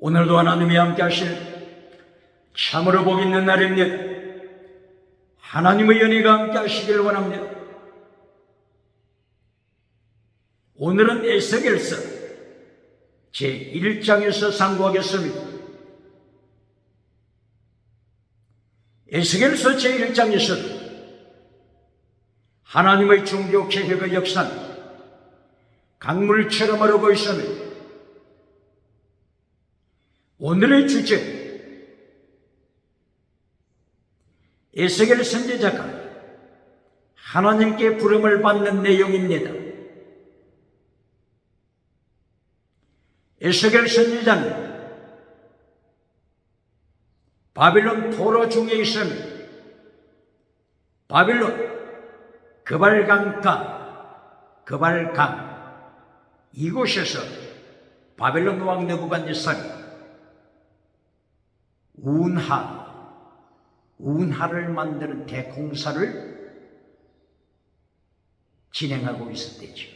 오늘도 하나님이 함께 하시는 참으로 복 있는 날입니다. 하나님의 은혜가 함께 하시길 원합니다. 오늘은 에스겔서 제1장에서 상고하겠습니다. 에스겔서 제1장에서는 하나님의 종교 개혁의 역사는 강물처럼 흐르고 있습니다. 오늘의 주제, 에스겔 선지자가 하나님께 부름을 받는 내용입니다. 에스겔 선지자는 바빌론 포로 중에 있습니다. 바빌론 그발강 이곳에서 바벨론 왕 느부갓네살이 운하를 만드는 대공사를 진행하고 있었대죠.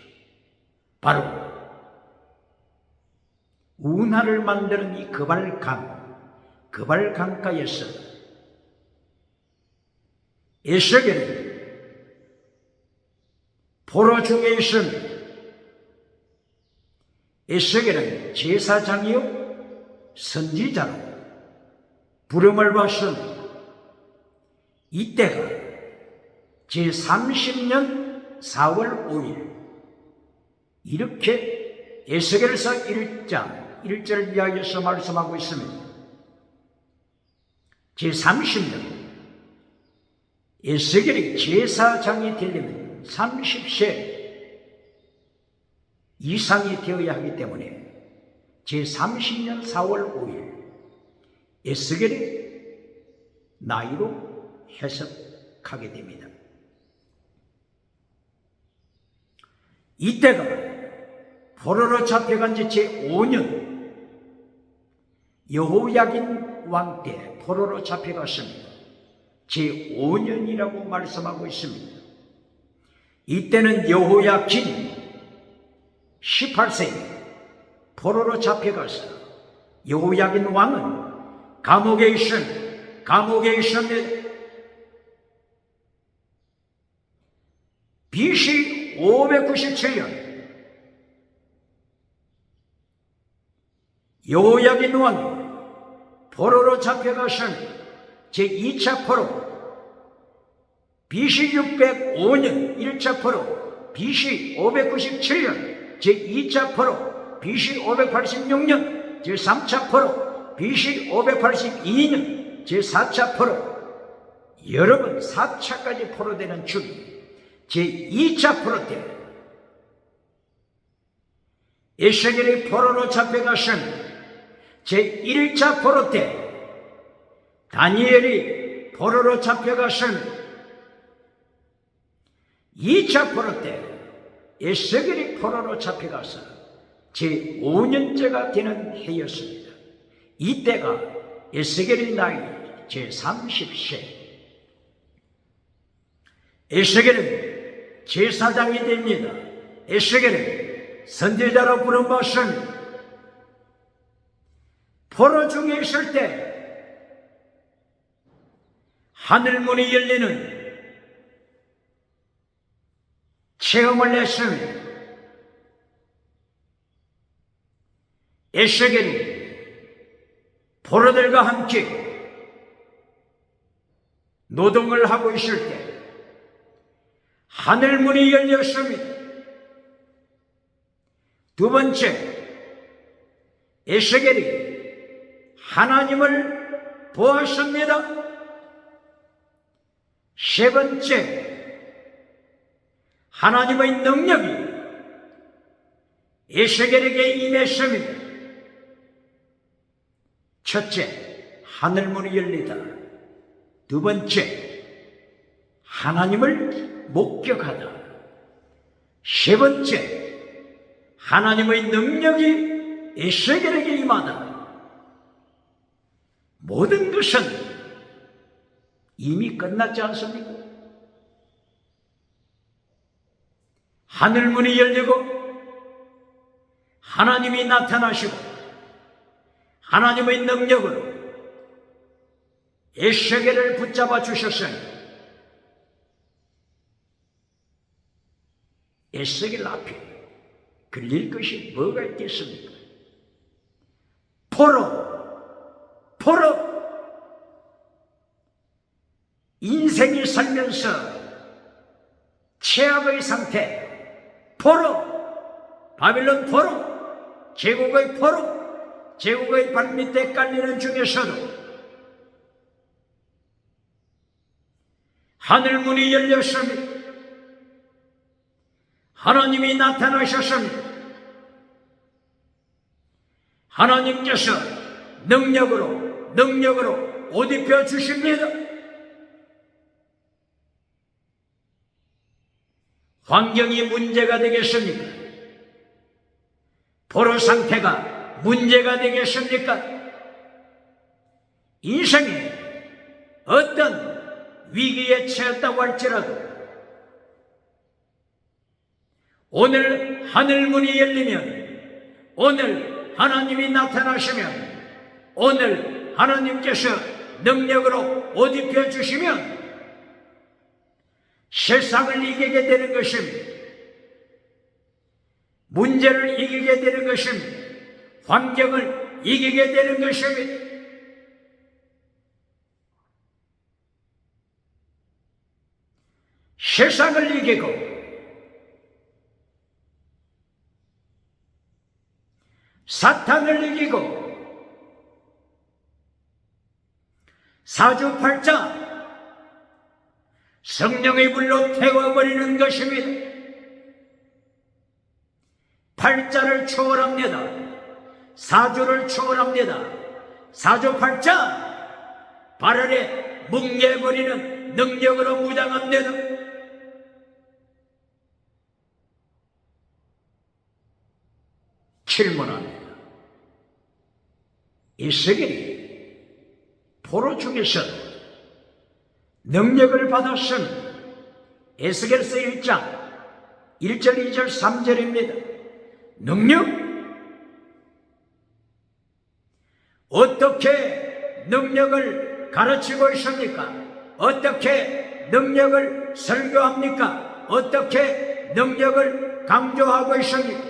바로 운하를 만드는 이 그발강가에서 에스겔은 포로 중에 있습니다. 에스겔은 제사장이요 선지자로 부름을 받습니다. 이때가 제30년 4월 5일 이렇게 에스겔서 1장 1절 이하에서 말씀하고 있습니다. 제30년 에스겔이 제사장이 되려면 30세 이상이 되어야 하기 때문에 제30년 4월 5일 에스겔의 나이로 해석하게 됩니다. 이때가 포로로 잡혀간 지 제5년 여호야긴 왕 때 포로로 잡혀갔습니다. 제5년이라고 말씀하고 있습니다. 이때는 여호야긴 18세 포로로 잡혀가서 여호야긴 왕은 감옥에 있습니다. BC 597년 여호야긴 왕이 포로로 잡혀가서 제2차 포로 BC 605년 1차 포로 BC 597년 제2차 포로 BC 586년 제3차 포로 BC 582년 제4차 포로 여러분 4차까지 포로되는 중이 제2차 포로 때 에스겔이 포로로 잡혀가신 제1차 포로 때 다니엘이 포로로 잡혀가신 2차 포로 때 에스겔이 포로로 잡혀가서 제5년째가 되는 해였습니다. 이때가 에스겔의 나이 제30세. 에스겔은 제사장이 됩니다. 에스겔은 선지자로 부름받습니다. 포로 중에 있을 때 하늘문이 열리는 체험을 했습니다. 에스겔이 포로들과 함께 노동을 하고 있을 때 하늘문이 열렸습니다. 두 번째, 에스겔이 하나님을 보았습니다. 세 번째, 하나님의 능력이 에스겔에게 임했습니다. 첫째, 하늘문이 열리다. 두 번째, 하나님을 목격하다. 세 번째, 하나님의 능력이 에스겔에게 임하다. 모든 것은 이미 끝났지 않습니까? 하늘문이 열리고 하나님이 나타나시고 하나님의 능력으로 에스겔을 붙잡아 주셨으니 에스겔 앞에 걸릴 것이 뭐가 있겠습니까? 포로 인생이 살면서 최악의 상태, 바빌론 포로, 제국의 발밑에 깔리는 중에서도 하늘문이 열렸습니다. 하나님이 나타나셨습니다. 하나님께서 능력으로 옷 입혀 주십니다. 환경이 문제가 되겠습니까? 포로 상태가 문제가 되겠습니까? 인생에 어떤 위기에 처했다고 할지라도 오늘 하늘문이 열리면, 오늘 하나님이 나타나시면, 오늘 하나님께서 능력으로 옷 입혀 주시면 세상을 이기게 되는 것입니다. 문제를 이기게 되는 것입니다. 환경을 이기게 되는 것입니다. 세상을 이기고 사탄을 이기고 사주팔자 성령의 불로 태워버리는 것입니다. 팔자를 초월합니다. 사주를 초월합니다. 사주팔자 발 아래 뭉개버리는 능력으로 무장합니다. 질문합니다. 에스겔이 포로 중에서 능력을 받았은 에스겔서 1장 1절 2절 3절입니다. 능력? 어떻게 능력을 가르치고 있습니까? 어떻게 능력을 설교합니까? 어떻게 능력을 강조하고 있습니까?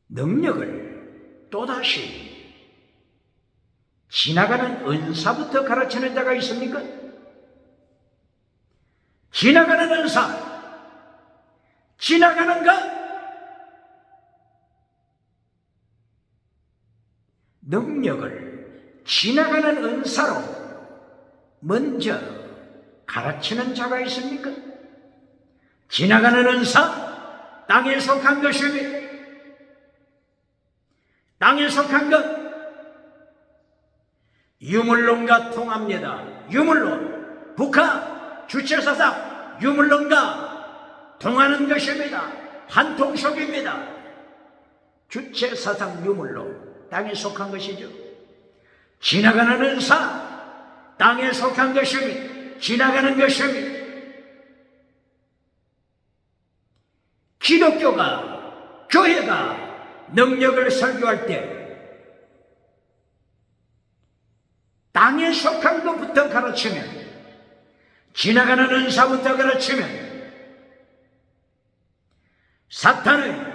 능력을 또다시 지나가는 은사부터 가르치는 자가 있습니까? 지나가는 은사, 지나가는가? 능력을 지나가는 은사로 먼저 가르치는 자가 있습니까? 지나가는 은사, 땅에 속한 것입니다. 땅에 속한 것, 유물론과 통합니다. 유물론, 북한 주체사상 유물론과 통하는 것입니다. 한통속입니다. 주체사상 유물론, 땅에 속한 것이죠. 지나가는 은사, 땅에 속한 것입니다. 지나가는 것입니다. 기독교가, 교회가 능력을 설교할 때 땅에 속한 것부터 가르치면, 지나가는 은사부터 가르치면 사탄의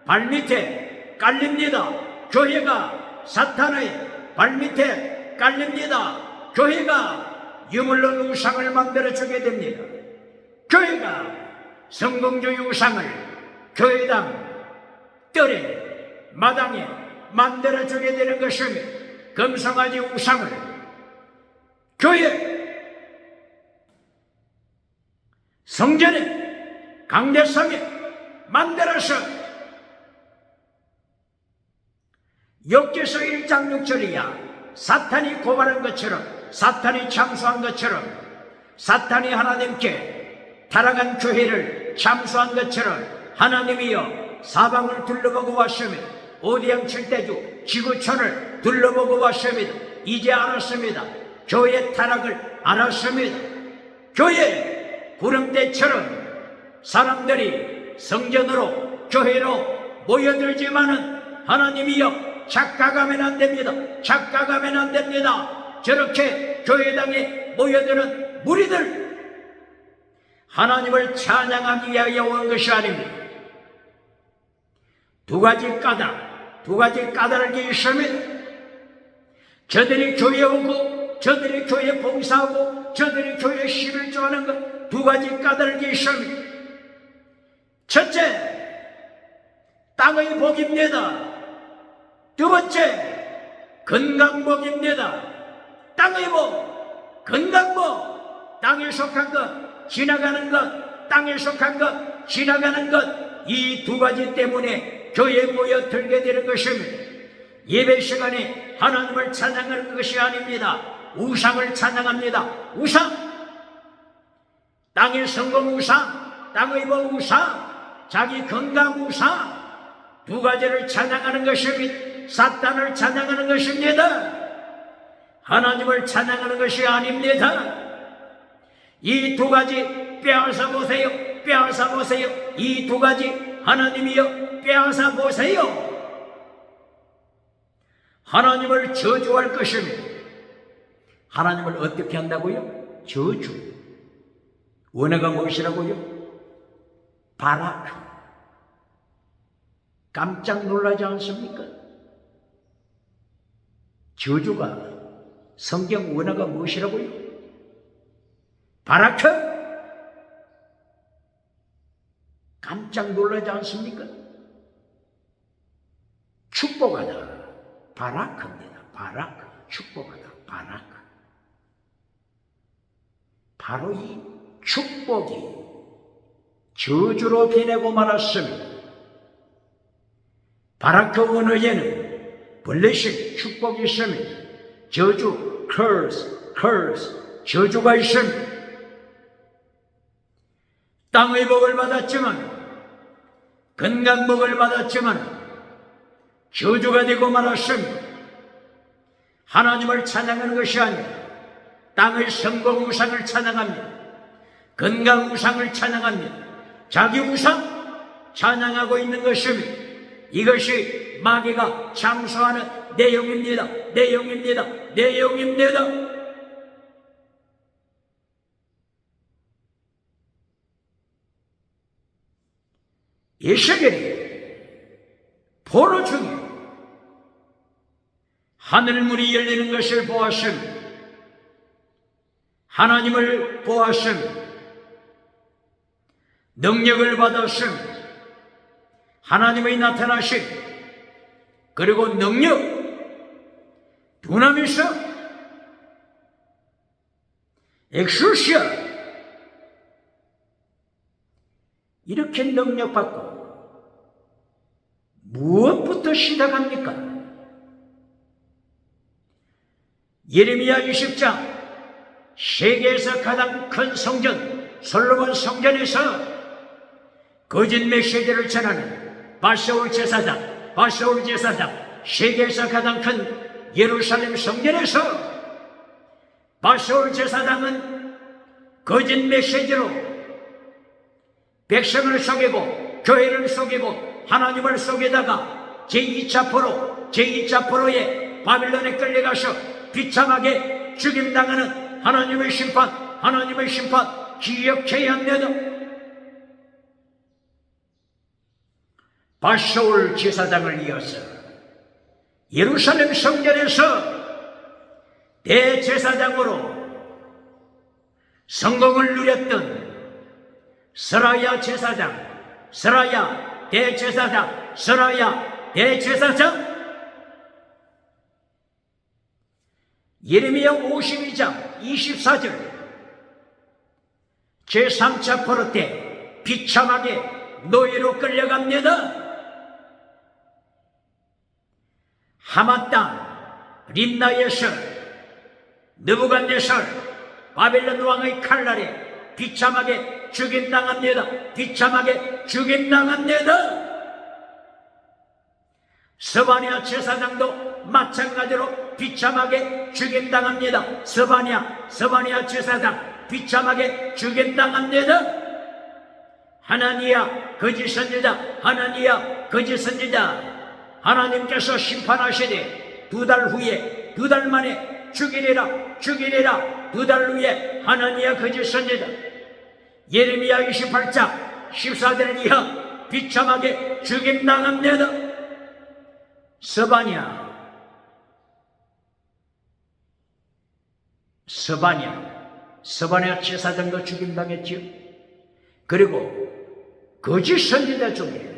발밑에 깔립니다. 교회가 사탄의 발밑에 깔립니다. 교회가 유물론 우상을 만들어주게 됩니다. 교회가 성공주의 우상을 교회당 뜰에 마당에 만들어주게 되는 것입니다. 금성아지 우상을 교회 성전에 강대상에 만들어서 욥기서 1장 6절이야 사탄이 고발한 것처럼, 사탄이 참수한 것처럼, 사탄이 하나님께 타락한 교회를 참수한 것처럼 하나님이여 사방을 둘러보고 왔습니다. 오디양 칠대주 지구촌을 둘러보고 왔습니다. 이제 알았습니다. 교회 타락을 알았습니다. 교회 구름대처럼 사람들이 성전으로 교회로 모여들지만은 하나님이여, 착각하면 안 됩니다. 착각하면 안 됩니다. 저렇게 교회당에 모여드는 무리들, 하나님을 찬양하기 위하여 온 것이 아닙니다. 두 가지 까닭이 있습니다. 저들이 교회에 오고, 저들이 교회에 봉사하고, 저들이 교회에 11조하는 것, 두 가지 까닭이 있습니다. 첫째, 땅의 복입니다. 두 번째, 건강복입니다. 땅의 복, 건강복, 땅에 속한 것, 지나가는 것, 땅에 속한 것, 지나가는 것, 이 두 가지 때문에 교회에 모여들게 되는 것입니다. 예배 시간에 하나님을 찬양하는 것이 아닙니다. 우상을 찬양합니다. 우상, 땅의 성공 우상, 땅의 복 우상, 자기 건강 우상, 두 가지를 찬양하는 것입니다. 사탄을 찬양하는 것입니다. 하나님을 찬양하는 것이 아닙니다. 이 두 가지 빼앗아 보세요. 빼앗아 보세요. 이 두 가지 하나님이여, 빼앗아 보세요. 하나님을 저주할 것입니다. 하나님을 어떻게 한다고요? 저주. 원어가 무엇이라고요? 바라크. 깜짝 놀라지 않습니까? 저주가 성경 원어가 무엇이라고요? 바라크. 깜짝 놀라지 않습니까? 축복하다. 바라크입니다. 바라크. 축복하다. 바라크. 바로 이 축복이 저주로 변하고 말았습니다. 바라크 원어에는 블레싱, 축복이 있습니다. 저주, curse, 저주가 있습니다. 땅의 복을 받았지만, 건강복을 받았지만 저주가 되고 말았습니다. 하나님을 찬양하는 것이 아니라 땅의 성공 우상을 찬양합니다. 건강 우상을 찬양합니다. 자기 우상 찬양하고 있는 것입니다. 이것이 마귀가 장수하는 내용입니다. 내용입니다. 예수께서 포로 중에 하늘문이 열리는 것을 보았습니다. 하나님을 보았습니다. 능력을 받았습니다. 하나님의 나타나심, 그리고 능력, 두나미스, 엑수시아, 이렇게 능력받고 무엇부터 시작합니까? 예레미야 20장, 세계에서 가장 큰 성전 솔로몬 성전에서 거짓 메시지를 전하는 바세올 제사장, 세계에서 가장 큰 예루살렘 성전에서 바세올 제사장은 거짓 메시지로 백성을 속이고 교회를 속이고 하나님을 속이다가 제2차 포로에 바빌론에 끌려가서 비참하게 죽임당하는 하나님의 심판 기억해야 합니다. 바세올 제사장을 이어서 예루살렘 성전에서 대제사장으로 성공을 누렸던 스라야 대제사장, 예레미야 52장 24절, 제3차 포로 때 비참하게 노예로 끌려갑니다. 하마 땅 림나에서 느부갓네살 바벨론 왕의 칼날에 비참하게 죽임당합니다. 스바냐 제사장도 마찬가지로 비참하게 죽임당합니다. 스바냐 제사장 비참하게 죽임당합니다. 하나니야 거짓 선지자, 하나님께서 심판하시되 2달 후에 2달 만에 죽이리라 2달 후에 하나니아 거짓 선지자 예레미야 28장 14절 이하 비참하게 죽임당합니다. 스바냐 제사장도 죽임당했지요. 그리고 거짓 선지자 중에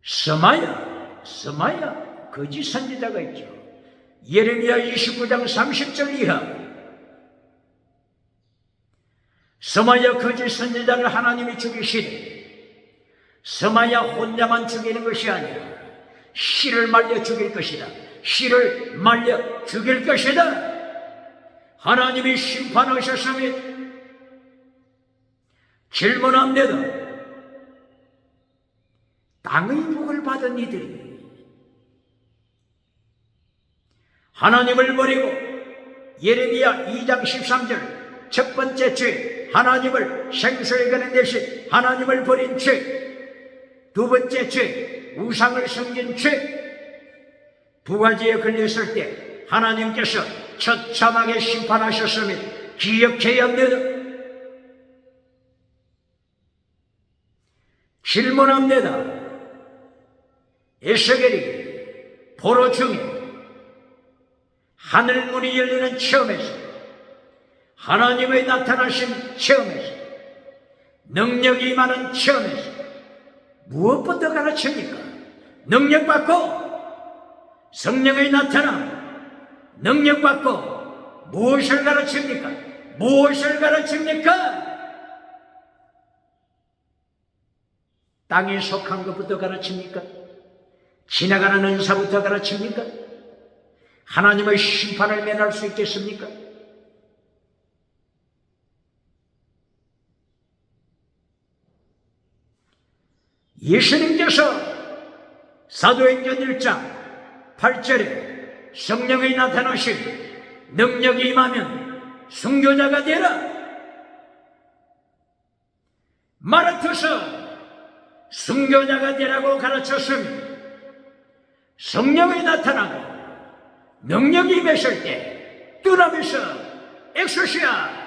스마야 거짓 선지자가 있죠. 예레미야 29장 30절 이하 스마야 거짓 선지자를 하나님이 죽이시되 스마야 혼자만 죽이는 것이 아니라 씨를 말려 죽일 것이다. 씨를 말려 죽일 것이다. 하나님이 심판하셨으니 질문합니다. 땅의 복을 받은 이들이 하나님을 버리고 예레미야 2장 13절 첫 번째 죄 하나님을 생수에 거는 대신 하나님을 버린 죄 두 번째 죄 우상을 섬긴 죄 두 가지에 걸렸을 때 하나님께서 처참하게 심판하셨음을 기억해야 합니다. 질문합니다. 에스겔이 포로 중에 하늘문이 열리는 체험에서 하나님의 나타나신 체험에서 능력이 임하는 체험에서 무엇부터 가르칩니까? 능력받고 성령의 나타남 능력받고 무엇을 가르칩니까? 땅에 속한 것부터 가르칩니까? 지나가는 은사부터 가르칩니까? 하나님의 심판을 면할 수 있겠습니까? 예수님께서 사도행전 1장 8절에 성령이 나타나신 능력이 임하면 순교자가 되라 말하셔서 순교자가 되라고 가르쳤으니 성령이 나타나고 능력이 임했을 때 뚜라미서 엑소시아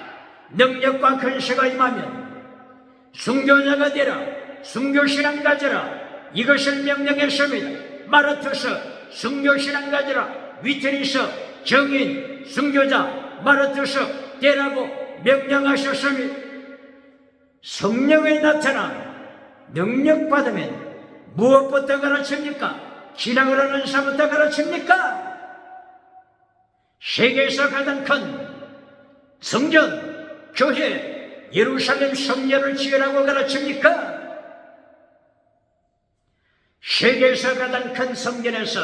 능력과 근세가 임하면 순교자가 되라 순교신앙 가져라 이것을 명령했습니다. 마르투스 순교신앙 가져라 위트리스 정인 순교자 마르투스 되라고 명령하셨으니 성령의 나타남 능력 받으면 무엇부터 가르칩니까? 신앙을 하는 사부터 가르칩니까? 세계에서 가장 큰 성전 교회 예루살렘 성전을 지으라고 가르칩니까? 세계에서 가장 큰 성전에서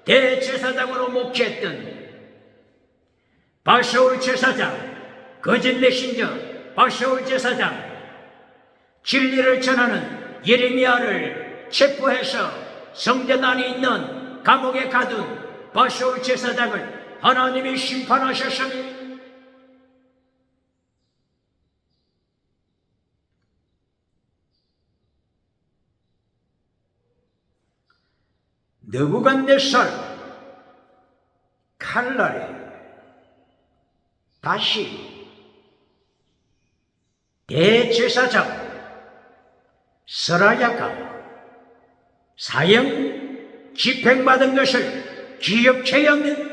대제사장으로 목회했던 바세올 제사장, 거짓 메신저 바세올 제사장, 진리를 전하는 예레미야를 체포해서 성전 안에 있는 감옥에 가둔 바세올 제사장을 하나님이 심판하셨으니 느부갓네살 칼날에 다시 대제사장 스라야가 사형 집행받은 것을 기억해야 합니다.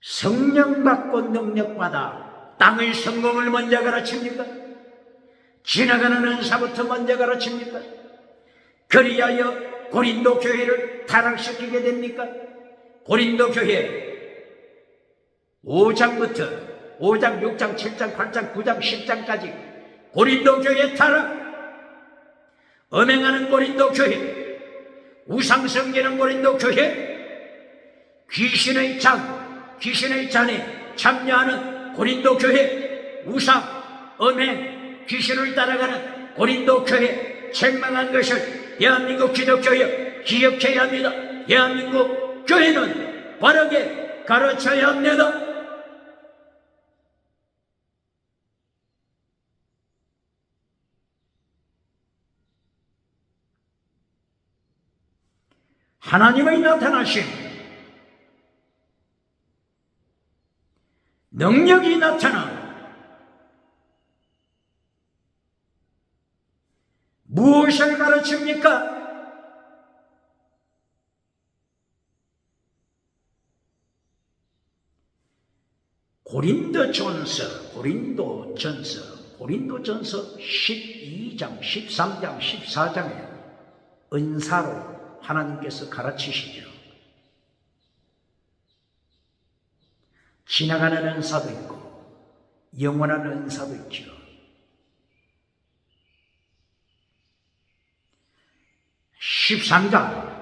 성령 받고 능력 받아 땅의 성공을 먼저 가르칩니까? 지나가는 은사부터 먼저 가르칩니까? 그리하여 고린도 교회를 타락시키게 됩니까? 고린도 교회 5장부터 5장, 6장, 7장, 8장, 9장, 10장까지 고린도 교회 타락, 음행하는 고린도 교회, 우상 섬기는 고린도 교회, 귀신의 잔에 참여하는 고린도 교회, 우상, 음행, 귀신을 따라가는 고린도 교회 책망한 것을 대한민국 기독교회 기억해야 합니다. 대한민국 교회는 바르게 가르쳐야 합니다. 하나님의 나타나심, 능력이 나타나 무엇을 가르칩니까? 고린도전서 12장, 13장, 14장에 은사로 하나님께서 가르치시죠. 지나가는 은사도 있고 영원한 은사도 있죠. 13장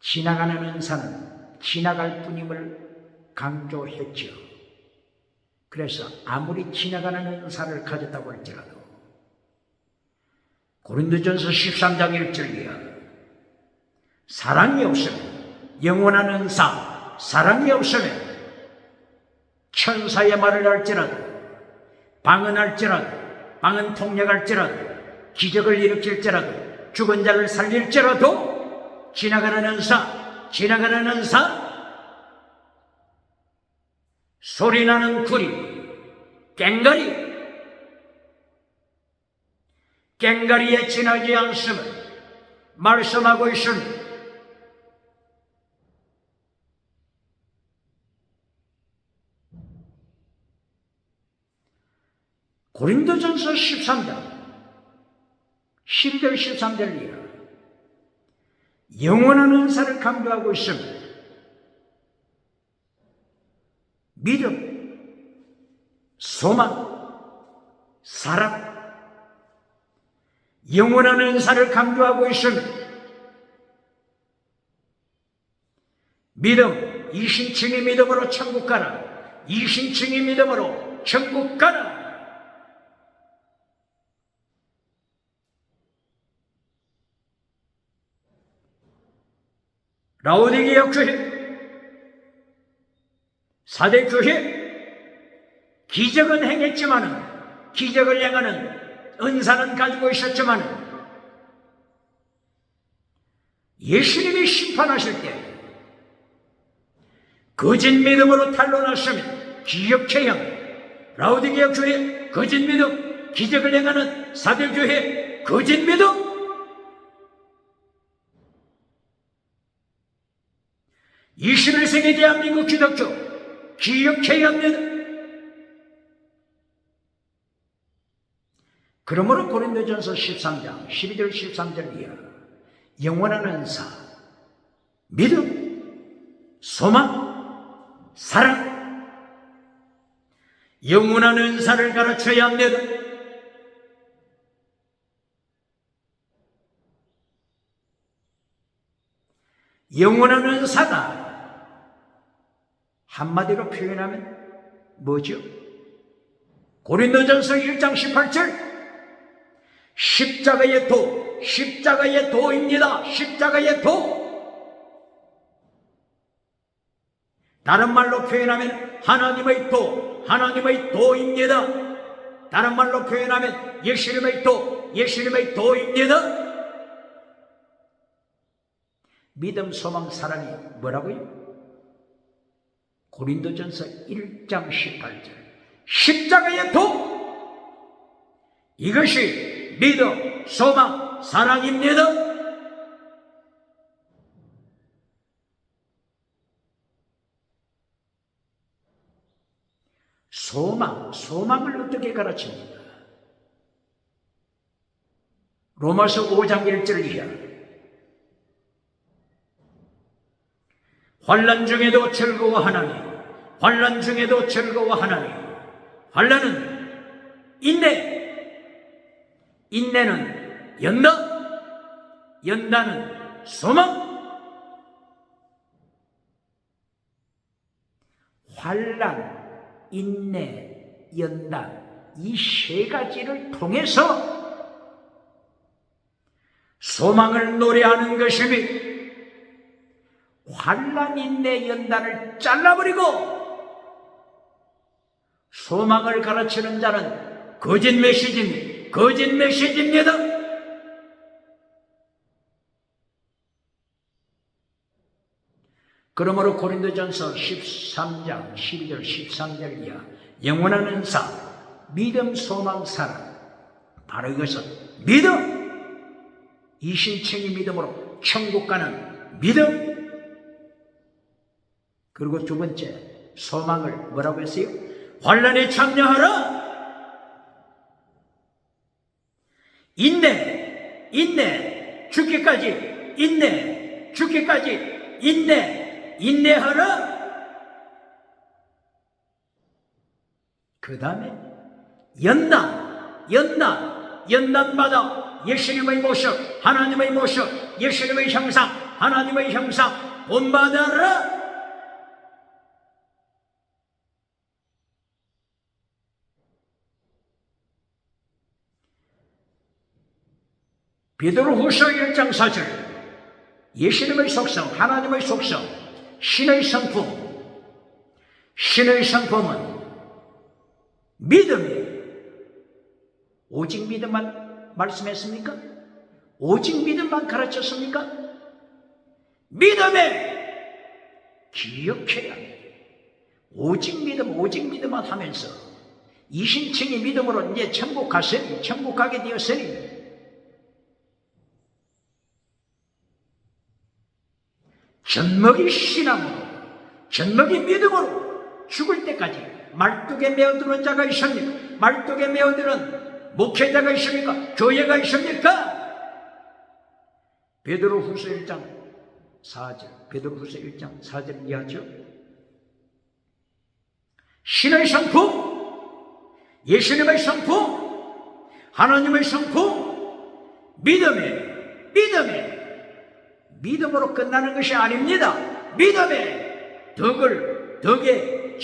지나가는 은사는 지나갈 뿐임을 강조했죠. 그래서 아무리 지나가는 은사를 가졌다고 할지라도 고린도전서 13장 1절 이하 사랑이 없으면 영원한 은사, 사랑이 없으면 천사의 말을 할지라도 방언할지라도 방언 통역할지라도 기적을 일으킬지라도 죽은 자를 살릴지라도 지나가는 은사, 지나가는 은사, 소리나는 구리, 꽹가리에 지나지 않음을 말씀하고 있습니다. 고린도전서 13장 12절 13절 이하 영원한 은사를 강조하고 있습니다. 믿음, 소망, 사랑, 영원한 은사를 강조하고 있습니다. 믿음, 이신층의 믿음으로 천국 가라. 이신층의 믿음으로 천국 가라. 라오디게아 교회, 사대 교회, 기적은 행했지만은, 기적을 행하는 은사는 가지고 있었지만은, 예수님이 심판하실 때, 거짓 믿음으로 탄로났으면 기억해야 합니다. 라오디게아 교회, 거짓 믿음, 기적을 행하는 사대 교회, 거짓 믿음, 21세기 대한민국 기독교 기억해야 합니다. 그러므로 고린도전서 13장 12절 13절 이하 영원한 은사, 믿음, 소망, 사랑, 영원한 은사를 가르쳐야 합니다. 영원한 은사가 한마디로 표현하면 뭐죠? 고린도전서 1장 18절 십자가의 도, 십자가의 도입니다. 십자가의 도. 다른 말로 표현하면 하나님의 도, 하나님의 도입니다. 다른 말로 표현하면 예수님의 도, 예수님의 도입니다. 믿음, 소망, 사랑이 뭐라고요? 고린도전서 1장 18절 십자가의 도, 이것이 믿음, 소망, 사랑입니다. 소망을 어떻게 가르칩니까? 로마서 5장 1절 이하 환난 중에도 즐거워하나니, 환난 중에도 즐거워하나니, 환난은 인내, 인내는 연단, 연단은 소망. 환난, 인내, 연단, 이 세 가지를 통해서 소망을 노래하는 것이니 환난, 인내, 연단을 잘라버리고 소망을 가르치는 자는 거짓 메시지입니다. 그러므로 고린도전서 13장 12절 13절 이하 영원한 은사, 믿음, 소망, 사랑, 바로 이것은 믿음, 이신청이 믿음으로 천국 가는 믿음. 그리고 두 번째 소망을 뭐라고 했어요? 환난에 참여하라. 인내, 죽기까지 죽기까지 인내하라. 그 다음에 연단마다 예수님의 모습, 하나님의 모습, 예수님의 형상, 하나님의 형상 본받아라. 베드로후서 1장 4절 예수님의 속성, 하나님의 속성, 신의 성품은 믿음이에요. 오직 믿음만 말씀했습니까? 오직 믿음만 가르쳤습니까? 믿음에 기억해야 합니다. 오직 믿음만 하면서 이신청이 믿음으로 이제 천국 가세요. 천국 가게 되었으니 젖먹이 신앙으로, 젖먹이 믿음으로 죽을 때까지 말뚝에 메어드는 자가 있습니까? 말뚝에 메어드는 목회자가 있습니까? 교회가 있습니까? 베드로후서 1장 4절 이하죠. 신의 성품, 예수님의 성품, 하나님의 성품, 믿음으로 끝나는 것이 아닙니다. 믿음의 덕의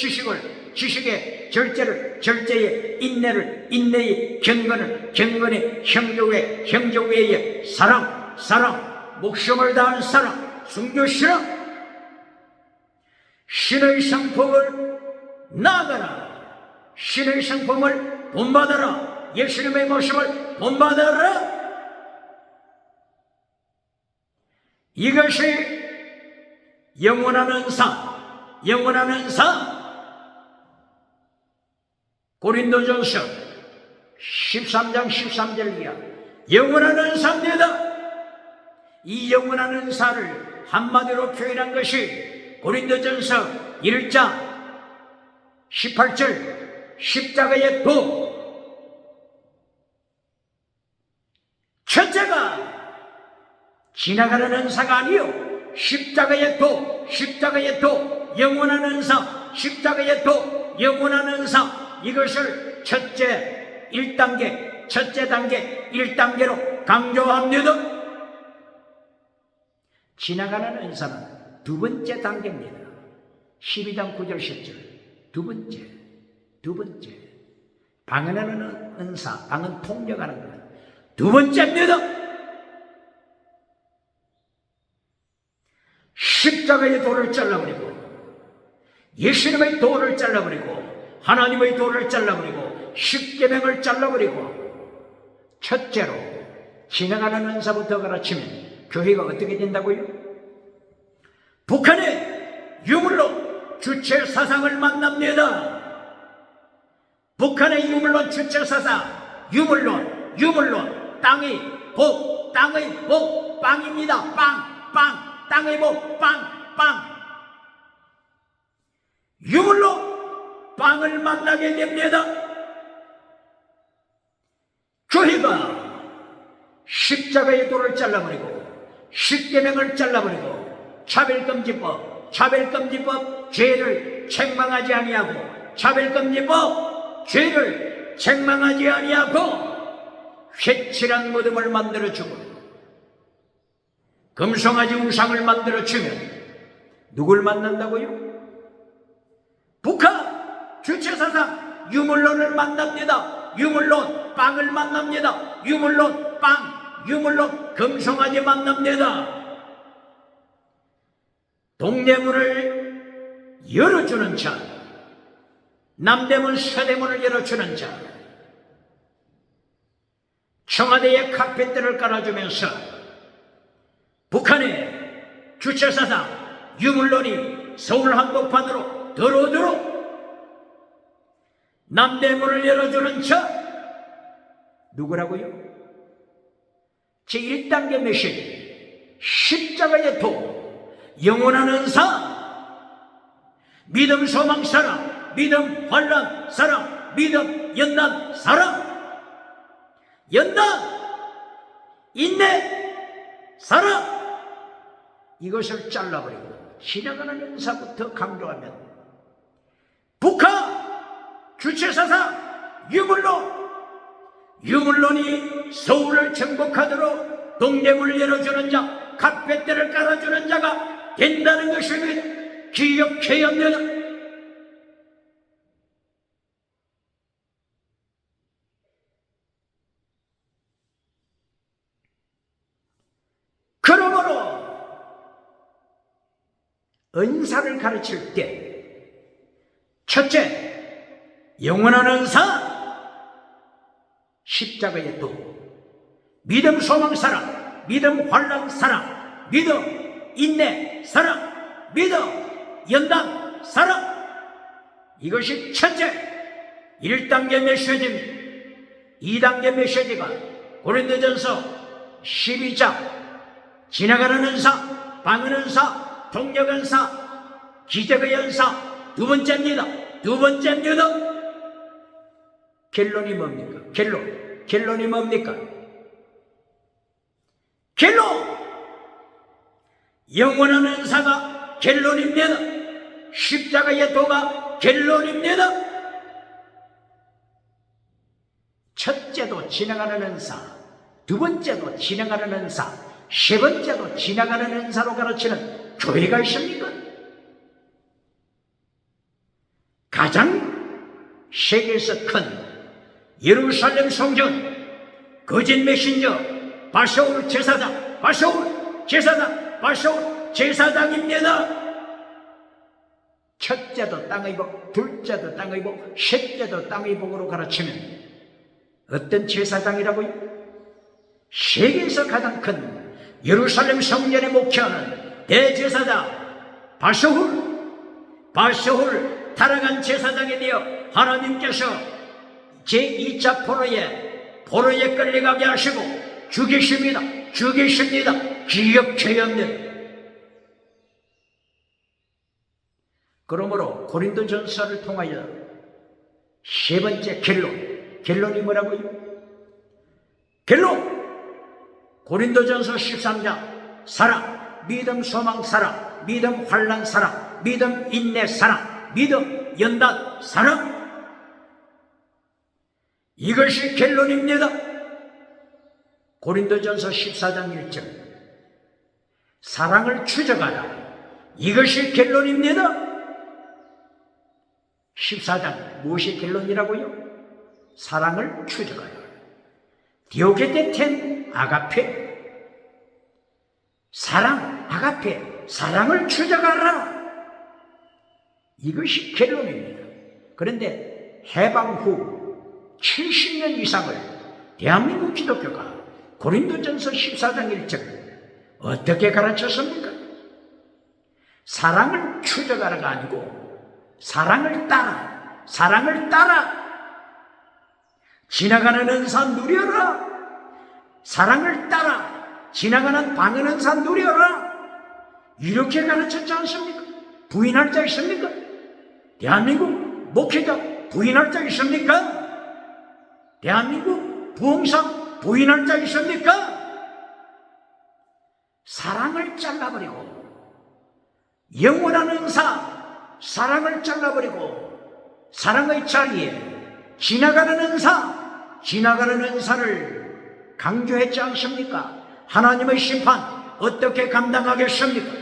지식의 절제의 인내를, 인내의 경건의 형제외의 사랑, 목숨을 다한 사랑, 순교신앙, 신의 성품을 나아가라. 신의 성품을 본받아라. 예수님의 모습을 본받아라. 이것이 영원한 은사. 고린도전서 13장 13절 이하 영원한 은사입니다. 이 영원한 은사를 한마디로 표현한 것이 고린도전서 1장 18절 십자가의 도. 첫째가 지나가는 은사가 아니요, 십자가의 도, 영원한 은사, 십자가의 도, 영원한 은사. 이것을 첫째 1단계로 강조합니다. 지나가는 은사는 두 번째 단계입니다. 12장 9절 10절 두 번째 방언하는 은사, 방언 통역하는 것 두 번째입니다. 십자가의 도를 잘라버리고, 예수님의 도를 잘라버리고, 하나님의 도를 잘라버리고, 십계명을 잘라버리고, 첫째로 지나가는 은사부터 가르치면 교회가 어떻게 된다고요? 북한의 유물론 주체 사상을 만납니다. 북한의 유물론 주체 사상, 유물론 땅의 복, 빵입니다. 빵. 땅의 복, 빵. 유물로 빵을 만나게 됩니다. 교회가 십자가의 도를 잘라버리고, 십계명을 잘라버리고, 차별금지법, 죄를 책망하지 아니하고, 죄를 책망하지 아니하고, 회칠한 무덤을 만들어주고, 금송아지 우상을 만들어주면 누굴 만난다고요? 북한 주체사상 유물론을 만납니다. 유물론 빵을 만납니다. 유물론 금송아지 만납니다. 동대문을 열어주는 자, 남대문 서대문을 열어주는 자, 청와대에 카펫들을 깔아주면서 북한의 주체사상 유물론이 서울 한복판으로 들어오도록 남대문을 열어주는 자 누구라고요? 제1단계 메시지 십자가의 도 영원한 은사 믿음 소망 사랑 믿음 환난 사랑 믿음 연단 사랑 연단 인내 사랑 이것을 잘라버리고 지나가는 은사부터 강조하면 북한 주체사상 유물론이 서울을 정복하도록 동대문을 열어주는 자 카페대를 깔아주는 자가 된다는 것을 기억해야 합니다. 그러므로 은사를 가르칠 때 첫째 영원한 은사 십자가의 도 믿음 소망 사랑 믿음 환난 사랑 믿음 인내 사랑 믿음 연단 사랑 이것이 첫째 1단계 메시지입니다. 2단계 메시지가 고린도전서 12장 지나가는 은사 방은 은사 동력 은사 기적의 은사 두 번째입니다. 결론이 뭡니까? 결론이 뭡니까? 결론! 영원한 은사가 결론입니다. 십자가의 도가 결론입니다. 첫째도 지나가는 은사, 두 번째도 지나가는 은사, 세 번째도 지나가는 은사로 가르치는 교회가 있습니까? 가장 세계에서 큰 예루살렘 성전 거짓 메신저 바샤울 제사장입니다. 첫째도 땅의 복, 둘째도 땅의 복, 셋째도 땅의 복으로 가르치면 어떤 제사장이라고요? 세계에서 가장 큰 예루살렘 성전에 목회하는 대제사장 바샤울 타락한 제사장에 대하여 하나님께서 제2차 포로에 끌려가게 하시고 죽이십니다. 기억해야 합니다. 그러므로 고린도전서를 통하여 세 번째 결론이 뭐라고요? 고린도전서 13장 사랑, 믿음, 소망, 사랑, 믿음, 환난, 사랑, 믿음, 인내, 사랑, 믿음, 연단, 사랑 이것이 결론입니다. 고린도전서 14장 1절 사랑을 추적하라 이것이 결론입니다. 14장 무엇이 결론이라고요? 사랑을 추적하라. 디오게테텐 아가페 사랑 아가페 사랑을 추적하라 이것이 결론입니다. 그런데 해방 후 70년 이상을 대한민국 기독교가 고린도전서 14장 1절 어떻게 가르쳤습니까? 사랑을 추적하라가 아니고 사랑을 따라 지나가는 은사 누려라. 사랑을 따라 지나가는 방은 은사 누려라. 이렇게 가르쳤지 않습니까? 부인할 자 있습니까? 대한민국 목회자 부인할 자 있습니까? 대한민국 부흥상 부인할 자 있습니까? 사랑을 잘라버리고 영원한 은사 사랑을 잘라버리고 사랑의 자리에 지나가는 은사를 강조했지 않습니까? 하나님의 심판 어떻게 감당하겠습니까?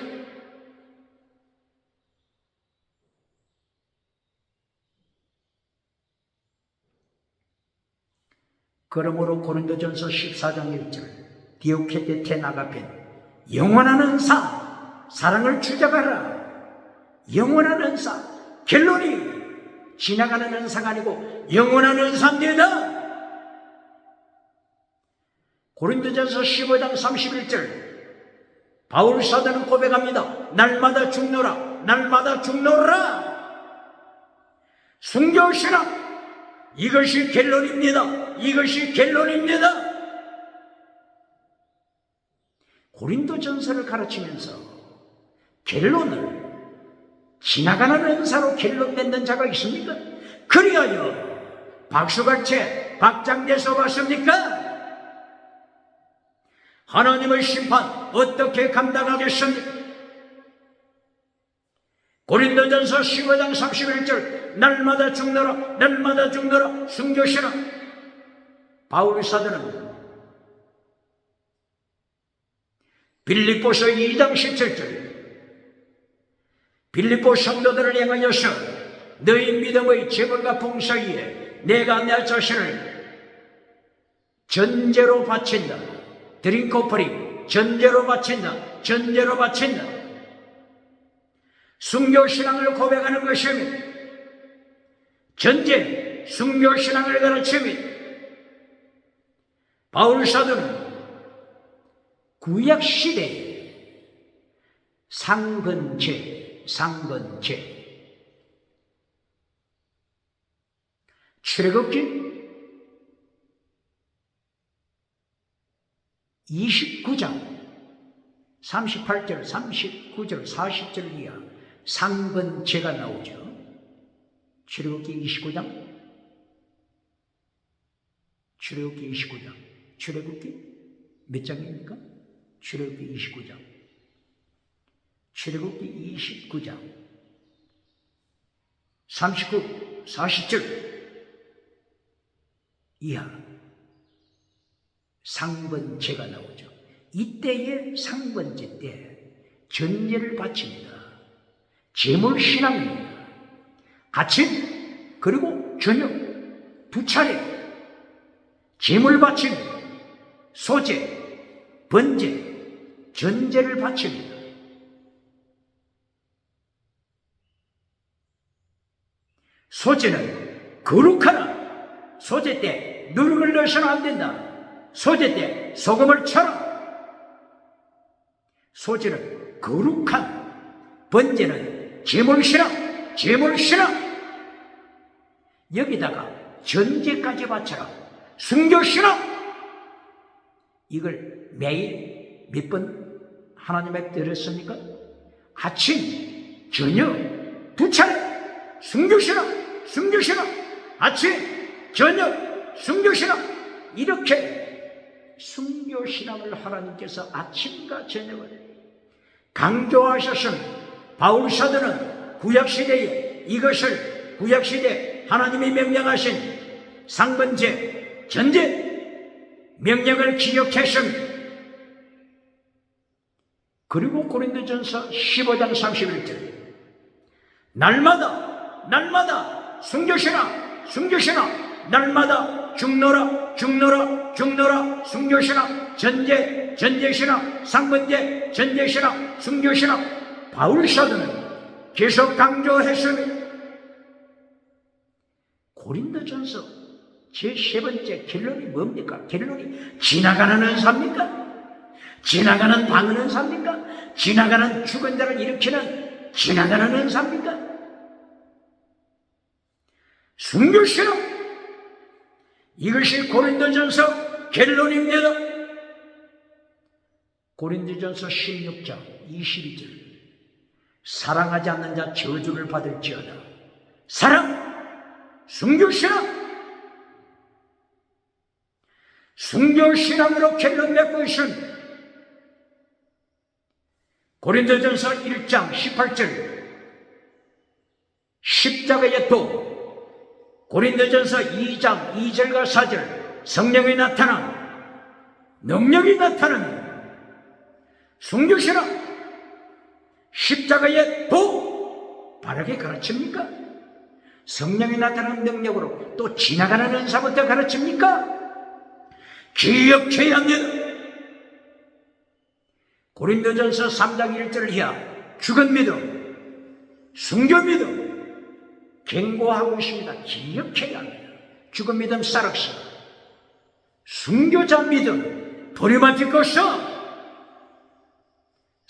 그러므로 고린도전서 14장 1절 디오케테텐 아가펜 영원한 은사 사랑을 추적하라. 영원한 은사 결론이 지나가는 은사가 아니고 영원한 은사입니다. 고린도전서 15장 31절 바울 사도는 고백합니다. 날마다 죽노라, 날마다 죽노라. 순교신앙, 이것이 결론입니다. 이것이 결론입니다. 고린도전서를 가르치면서 결론을 지나가는 은사로 결론 맺는 자가 있습니까? 그리하여 박수갈채 박장대소 봤습니까? 하나님의 심판 어떻게 감당하겠습니까? 고린도전서 15장 31절 날마다 죽노라, 날마다 죽노라. 순교신앙. 바울 사도는 빌립보서 2장 17절 빌립보 성도들을 향하여서 너희 믿음의 재물과 봉사위에 내가 내 자신을 전제로 바친다. 드링크 오퍼링, 전제로 바친다. 전제로 바친다. 순교신앙을 고백하는 것입니다. 전제, 순교신앙을 가르칩니다. 바울 사도는 구약시대에 상근제, 출애굽기 29장 38절, 39절, 40절 이하 상근제가 나오죠. 출애굽기 29장 출애굽기 몇 장입니까? 출애굽기 29장 출애굽기 29장 39, 40절 이하 상번제가 나오죠. 이때의 상번제 때 전제를 바칩니다. 제물신앙입니다. 아침 그리고 저녁 두 차례 제물 바칩니다. 소제, 번제, 전제를 바칩니다. 소제는 거룩하라. 소제 때 누룩을 넣어서는 안 된다. 소제 때 소금을 쳐라. 소제는 거룩한, 번제는 제물신앙, 제물신앙. 여기다가 전제까지 바쳐라. 순교신앙. 이걸 매일 몇 번 하나님 앞에 드렸습니까? 아침, 저녁 두 차례 순교신앙, 순교신앙. 아침, 저녁 순교신앙. 이렇게 순교신앙을 하나님께서 아침과 저녁을 강조하셨습니다. 바울 사도는 구약시대에 이것을 구약시대 하나님이 명령하신 상번제, 전제 명령을 기억했습니다. 그리고 고린도전서 15장 31절 날마다 순교신앙, 순교신앙. 날마다 죽노라, 죽노라, 죽노라. 순교신앙, 전제, 전제신앙. 상번제, 전제신앙, 순교신앙. 바울 사도는 계속 강조했습니다. 고린도전서 제3번째 결론이 뭡니까? 결론이 지나가는 은사입니까? 지나가는 방은 은사입니까? 지나가는 죽은 자를 일으키는 지나가는 은사입니까? 순교신앙. 이것이 고린도전서 결론입니다. 고린도전서 16장 22절 사랑하지 않는 자 저주를 받을지어다. 사랑, 순교신앙. 순교신앙으로 결론 맺고 있습니다. 고린도전서 1장 18절 십자가의 도. 고린도전서 2장 2절과 4절 성령이 나타나 능력이 나타나는 순교신앙. 십자가의 도 바르게 가르칩니까? 성령이 나타나는 능력으로 또 지나가는 은사부터 가르칩니까? 기억해야 합니다. 고린도전서 3장 1절 이하 죽은 믿음, 순교 믿음 경고하고 있습니다. 기억해야 합니다. 죽은 믿음 싸락시, 순교자 믿음 버림받을 것이다.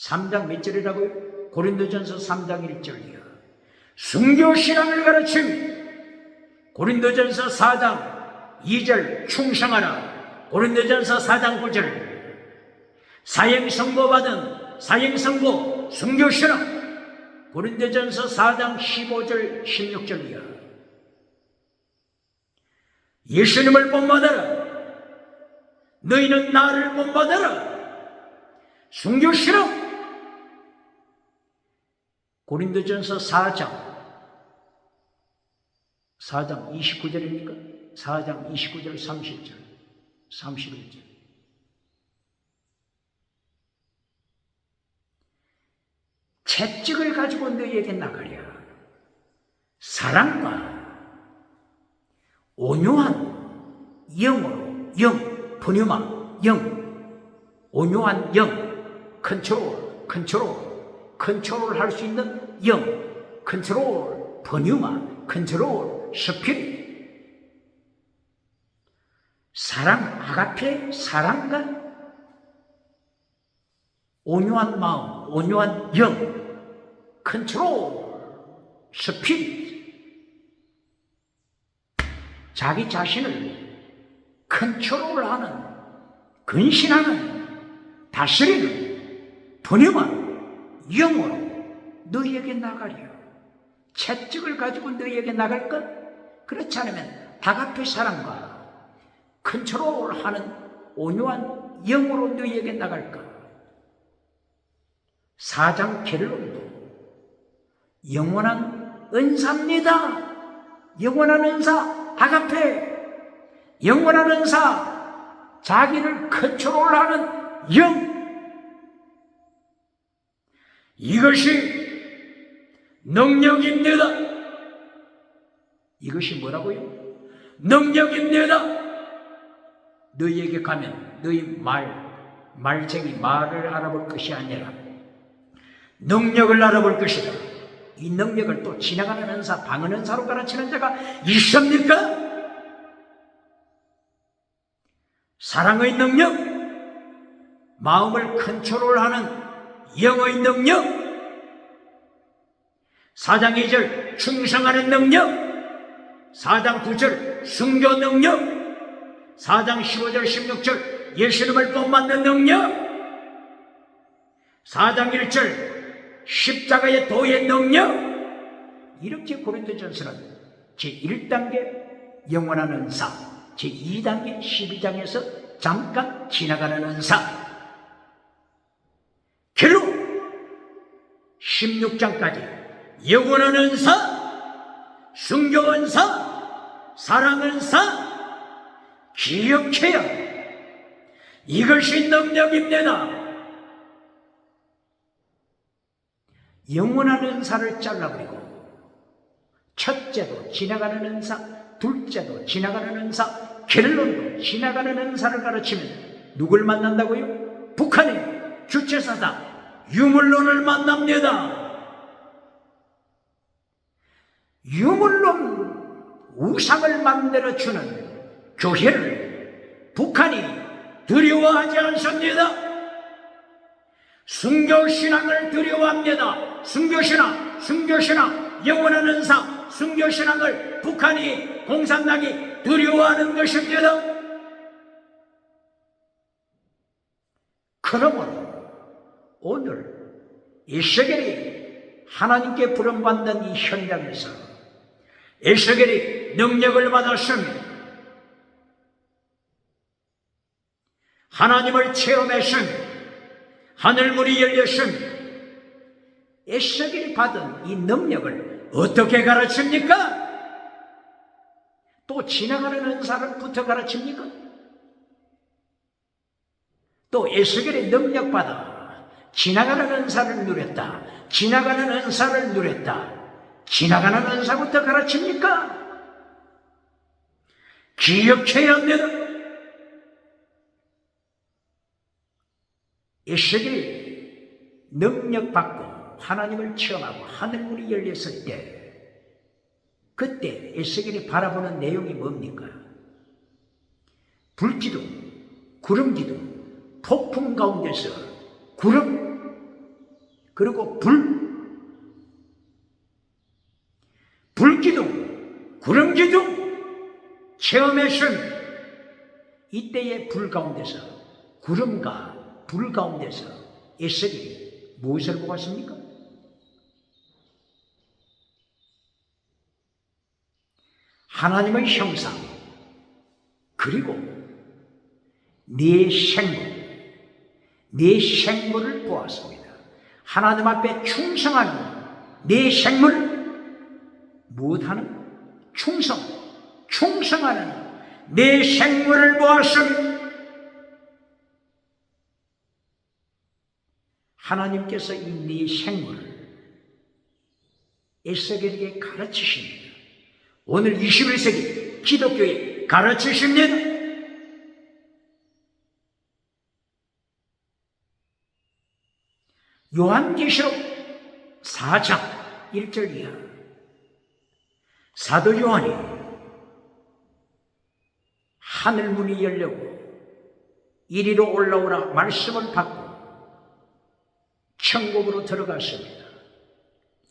3장 몇 절이라고요? 고린도전서 3장 1절이요. 순교신앙을 가르치며 고린도전서 4장 2절 충성하라. 고린도전서 4장 9절 사형선고 받은 사형선고 순교신앙. 고린도전서 4장 15절 16절이요. 예수님을 본받아라. 너희는 나를 본받아라. 순교신앙. 고린도전서 4장 29절입니까? 4장 29절 30절 31절 채찍을 가지고 너희에게 나가랴. 사랑과 온유한 영으로 푸뉴마 온유한 컨트롤 할 수 있는 컨트롤 푸뉴마 컨트롤 스피릿. 사랑 아가페 사랑과 온유한 마음 온유한 컨트롤 스피릿. 자기 자신을 컨트롤하는 근신하는 다스리는 분명한 영으로 너희에게 나가리요. 채찍을 가지고 너희에게 나갈까? 그렇지 않으면 다가페 사랑과 컨트롤하는 온유한 영으로 너희에게 나갈까? 4장 결론도 영원한 은사입니다. 영원한 은사 아가페, 영원한 은사 자기를 컨트롤하는 이것이 능력입니다. 이것이 뭐라고요? 능력입니다. 너희에게 가면 너희 말쟁이 말을 알아볼 것이 아니라 능력을 알아볼 것이다. 이 능력을 또 지나가는 은사, 방언 은사로 가르치는 자가 있습니까? 사랑의 능력, 마음을 컨트롤하는 영의 능력, 4장 2절 충성하는 능력, 4장 9절 순교 능력, 4장 15절 16절 예수님을 본받는 능력, 4장 1절 십자가의 도의 능력. 이렇게 고린도전서는 제1단계 영원한 은사, 제2단계 12장에서 잠깐 지나가는 은사, 결론 16장까지 영원한 은사, 순교 은사, 사랑 은사 기억해야 이것이 능력입니다. 영원한 은사를 잘라버리고 첫째도 지나가는 은사, 둘째도 지나가는 은사, 결론도 지나가는 은사를 가르치면 누굴 만난다고요? 북한의 주체사상 유물론을 만납니다. 유물론 우상을 만들어주는 교회를 북한이 두려워하지 않습니다. 순교신앙을 두려워합니다. 순교신앙, 영원한 은사, 순교신앙을 북한이, 공산당이 두려워하는 것입니다. 그러므로 오늘 에스겔이 하나님께 부름받는 이 현장에서 에스겔이 능력을 받았습니다. 하나님을 체험했습니다. 하늘문이 열렸습니다. 에스겔이 받은 이 능력을 어떻게 가르칩니까? 또 지나가는 은사를부터 가르칩니까? 또 에스겔이 능력받아 지나가는 은사를 누렸다. 지나가는 은사를 누렸다. 지나가는 은사부터 가르칩니까? 기억해야 합니다. 에스겔이 능력받고 하나님을 체험하고 하늘문이 열렸을 때 그때 에스겔이 바라보는 내용이 뭡니까? 불기둥, 구름기둥, 폭풍 가운데서 구름, 그리고 불기둥, 구름기둥 체험했습니다. 이때의 불 가운데서, 구름과 불 가운데서 에스겔이 무엇을 보았습니까? 하나님의 형상, 그리고 네 생물을 보았습니다. 하나님 앞에 충성하는 네 생물, 무엇하는? 충성하는 내 생물을 보았습니다. 하나님께서 이 네 생물을 에스겔에게 가르치십니다. 오늘 21세기 기독교에 가르치십니다. 요한계시록 4장 1절 이하, 사도 요한이 하늘문이 열려고 이리로 올라오라 말씀을 받고 천국으로 들어갔습니다.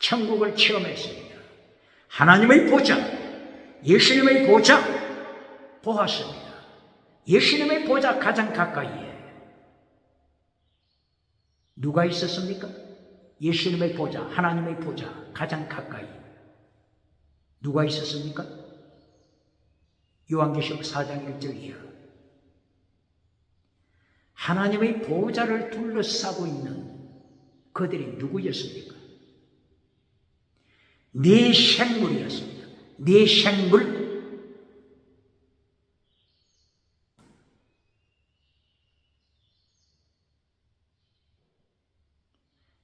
천국을 체험했습니다. 하나님의 보좌, 예수님의 보좌 보았습니다. 예수님의 보좌 가장 가까이에 누가 있었습니까? 예수님의 보좌, 하나님의 보좌 가장 가까이 누가 있었습니까? 요한계시록 4장 1절 이하, 하나님의 보좌를 둘러싸고 있는 그들이 누구였습니까? 네 생물이었습니다. 네 생물.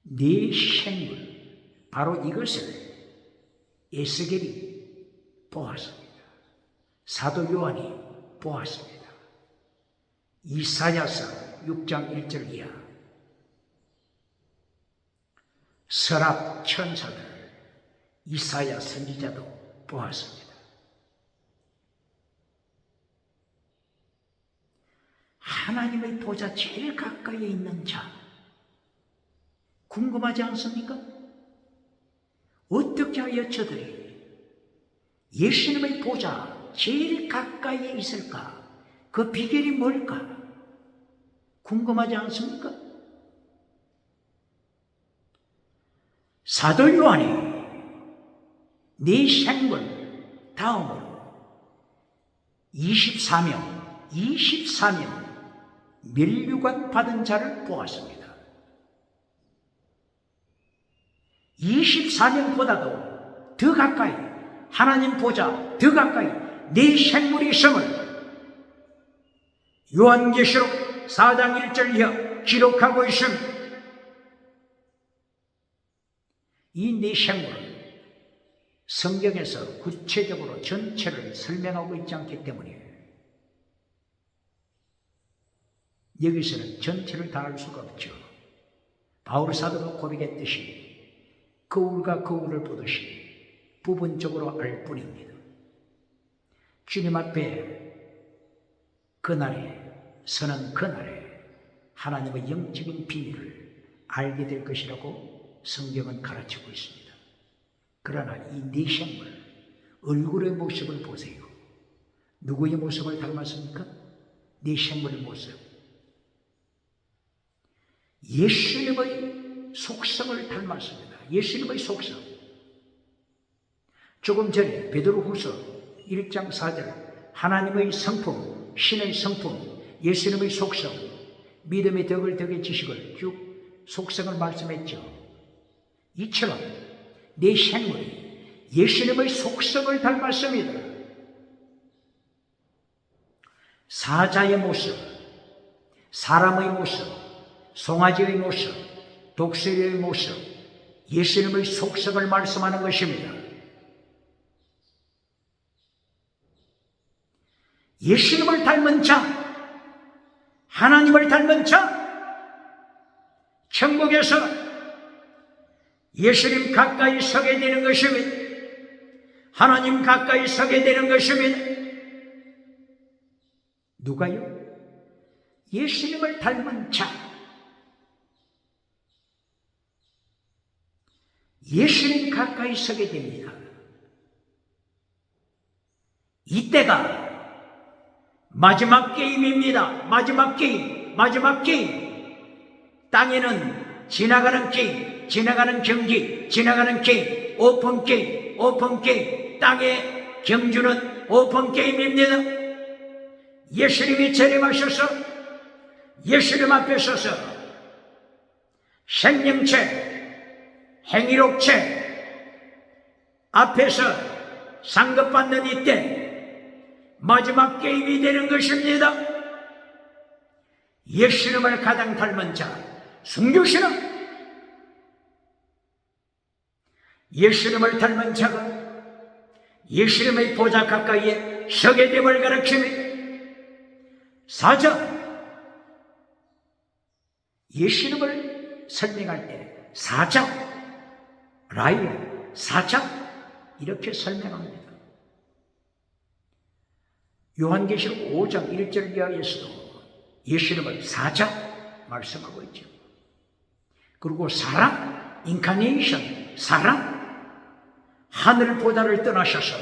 네 생물, 바로 이것을 에스겔이 보았습니다. 사도 요한이 보았습니다. 이사야서 6장 1절 이하, 서랍 천사들 이사야 선지자도 보았습니다. 하나님의 보좌 제일 가까이에 있는 자, 궁금하지 않습니까? 어떻게 하여 저들이 예수님의 보좌 제일 가까이에 있을까? 그 비결이 뭘까? 궁금하지 않습니까? 사도 요한이 네 생물 다음으로 24명 면류관 받은 자를 보았습니다. 24명보다도 더 가까이, 하나님 보좌 더 가까이 네 생물이 있음을 요한계시록 4장 1절 이하 기록하고 있습니다. 이 네 생물은 성경에서 구체적으로 전체를 설명하고 있지 않기 때문에 여기서는 전체를 다 알 수가 없죠. 바울 사도가 고백했듯이 거울과 거울을 보듯이 부분적으로 알 뿐입니다. 주님 앞에 그날에 서는 그날에 하나님의 영적인 비밀을 알게 될 것이라고 성경은 가르치고 있습니다. 그러나 이 네 생물, 얼굴의 모습을 보세요. 누구의 모습을 닮았습니까? 네 생물의 모습. 예수님의 속성을 닮았습니다. 예수님의 속성. 조금 전에 베드로후서 1장 4절, 하나님의 성품, 신의 성품, 예수님의 속성, 믿음의 덕을 덕의 지식을 쭉 속성을 말씀했죠. 이처럼 내 생물이 예수님의 속성을 닮았습니다. 사자의 모습, 사람의 모습, 송아지의 모습, 독수리의 모습, 예수님의 속성을 말씀하는 것입니다. 예수님을 닮은 자, 하나님을 닮은 자, 천국에서 예수님 가까이 서게 되는 것입니다. 하나님 가까이 서게 되는 것입니다. 누가요? 예수님을 닮은 자. 예수님 가까이 서게 됩니다. 이때가 마지막 게임입니다. 마지막 게임. 땅에는 지나가는 게임, 지나가는 경기, 지나가는 게임, 오픈 게임. 땅의 경주는 오픈 게임입니다. 예수님이 재림하셔서 예수님 앞에 서서 생명체, 행위록체 앞에서 상급받는 이때 마지막 게임이 되는 것입니다. 예수님을 가장 닮은 자, 순교신앙. 예수님을 닮은 자가 예수님의 보좌 가까이에 서게 됨을 가르칩니다. 사자, 예수님을 설명할 때 사자, 라이언, 사자 이렇게 설명합니다. 요한계시록 5장 1절 이하에서도 예수님을 사자 말씀하고 있죠. 그리고 사람, 인카네이션, 사람, 하늘보다를 떠나셔서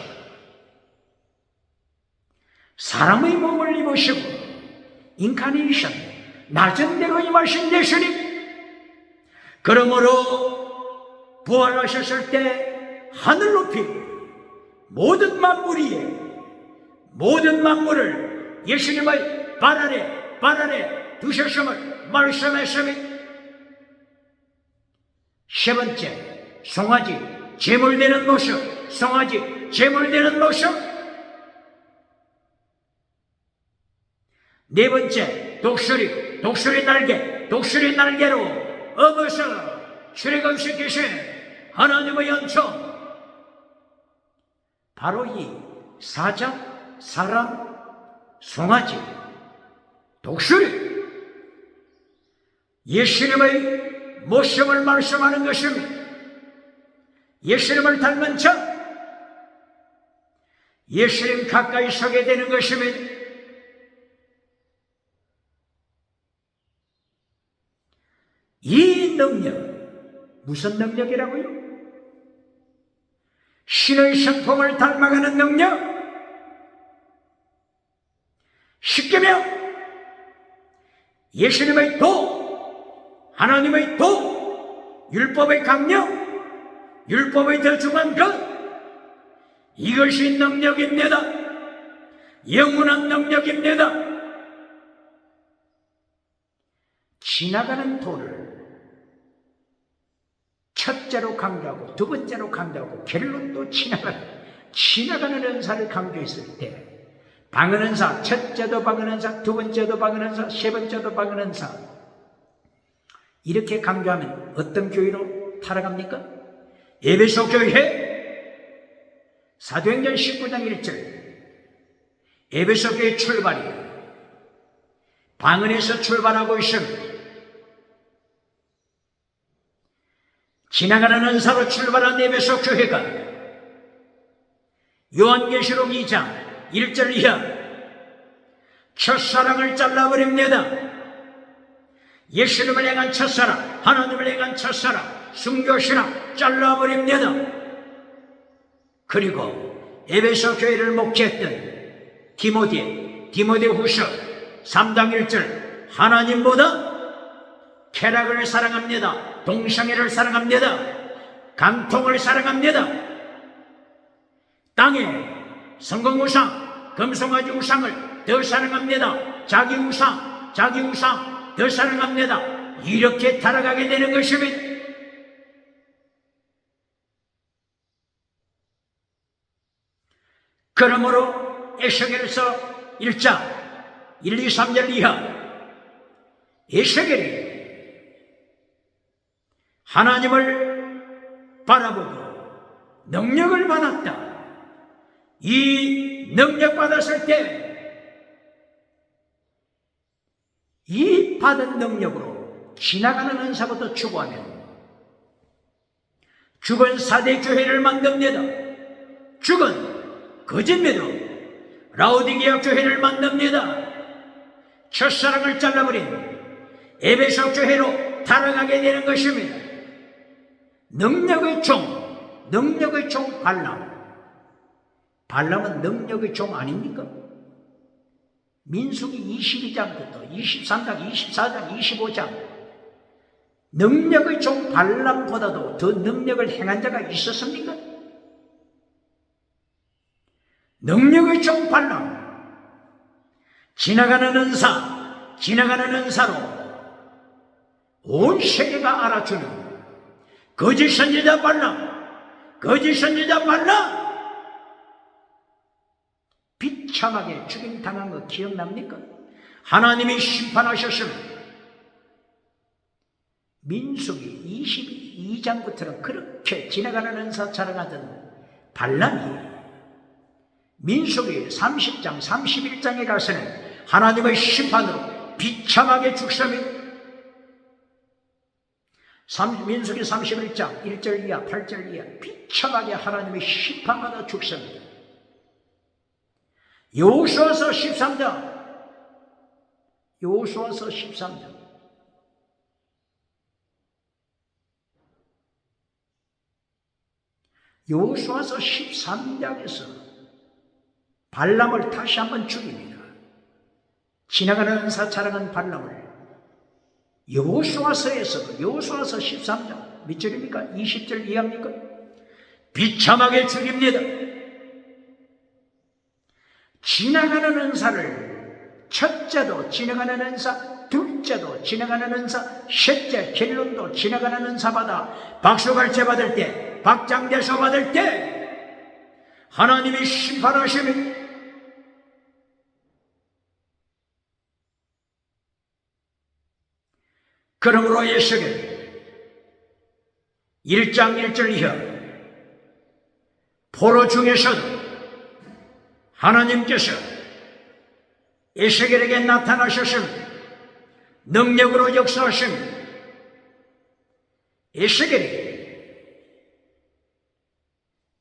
사람의 몸을 입으시고 인카네이션, 낮은 데로 임하신 예수님. 그러므로 부활하셨을 때 하늘 높이 모든 만물 위에 모든 만물을 예수님의 발 아래 두셨음을 말씀했습니다. 세 번째, 송아지 제물되는 모습, 송아지 제물되는 모습. 네 번째, 독수리 날개로 업어서 출애굽시키신 하나님의 연총. 바로 이 사자, 사람, 송아지, 독수리, 예수님의 모습을 말씀하는 것입니다. 예수님을 닮은 자, 예수님 가까이 서게 되는 것입니다. 이 능력, 무슨 능력이라고요? 신의 성품을 닮아가는 능력. 십계명, 예수님의 도, 하나님의 도, 율법의 강령, 율법의 더 중한 것, 이것이 능력입니다. 영원한 능력입니다. 지나가는 도를 첫째로 강조하고 두 번째로 강조하고 결론도 지나가는 은사를 강조했을 때 방언은사, 첫째도 방언은사, 두 번째도 방언은사, 세 번째도 방언은사, 이렇게 강조하면 어떤 교회로 타락합니까? 에베소 교회 사도행전 19장 1절 에베소 교회 출발이 방언에서 출발하고 있습니다. 지나가는 은사로 출발한 에베소 교회가 요한계시록 2장 1절 이하 첫사랑을 잘라버립니다. 예수님을 향한 첫사랑, 하나님을 향한 첫사랑, 순교신앙 잘라버립니다. 그리고 에베소 교회를 목회했던 디모데후서 3장 1절 하나님보다 쾌락을 사랑합니다. 동성애를 사랑합니다. 간통을 사랑합니다. 땅에 성공우상, 금송아지 우상을 더 사랑합니다. 자기 우상 더 사랑합니다. 이렇게 타락하게 되는 것입니다. 그러므로 에스겔서 1장 1, 2, 3절 이하 에스겔이 하나님을 바라보고 능력을 받았다. 이 능력 받았을 때 이 받은 능력으로 지나가는 은사부터 추구하면 죽은 사대 교회를 만듭니다. 죽은 거짓 믿음 라오디게아 교회를 만듭니다. 첫사랑을 잘라버린 에베소 교회로 타락하게 되는 것입니다. 능력의 종 발람. 발람은 능력의 종 아닙니까? 민수기 22장부터 23장, 24장, 25장 능력의 종 발람보다도 더 능력을 행한 자가 있었습니까? 능력의 종 발람, 지나가는 은사로 온 세계가 알아주는 거짓 선지자 발람, 비참하게 죽임당한 거 기억납니까? 하나님이 심판하셨습니다. 민수기 22장부터는 그렇게 지나가는 은사 자랑하던 발람이 민수기 30장, 31장에 가서는 하나님의 심판으로 비참하게 죽습니다. 민수기 31장 1절 이하 8절 이하 비참하게 하나님의 심판받아 죽습니다. 여호수아서 13장 여호수아서 13장에서 발람을 다시 한번 죽입니다. 지나가는 은사 자랑한 발람을 여호수아서 13장 몇 절입니까? 20절 이하입니까? 비참하게 죽입니다. 지나가는 은사를 첫째도 지나가는 은사, 둘째도 지나가는 은사, 셋째 결론도 지나가는 은사 받아 박수갈채 받을 때, 박장대소 받을 때 하나님이 심판하시면 그러므로 에스겔 1장 1절 이하 포로 중에서도 하나님께서 에스겔에게 나타나셨습니다. 능력으로 역사하십니다. 에스겔이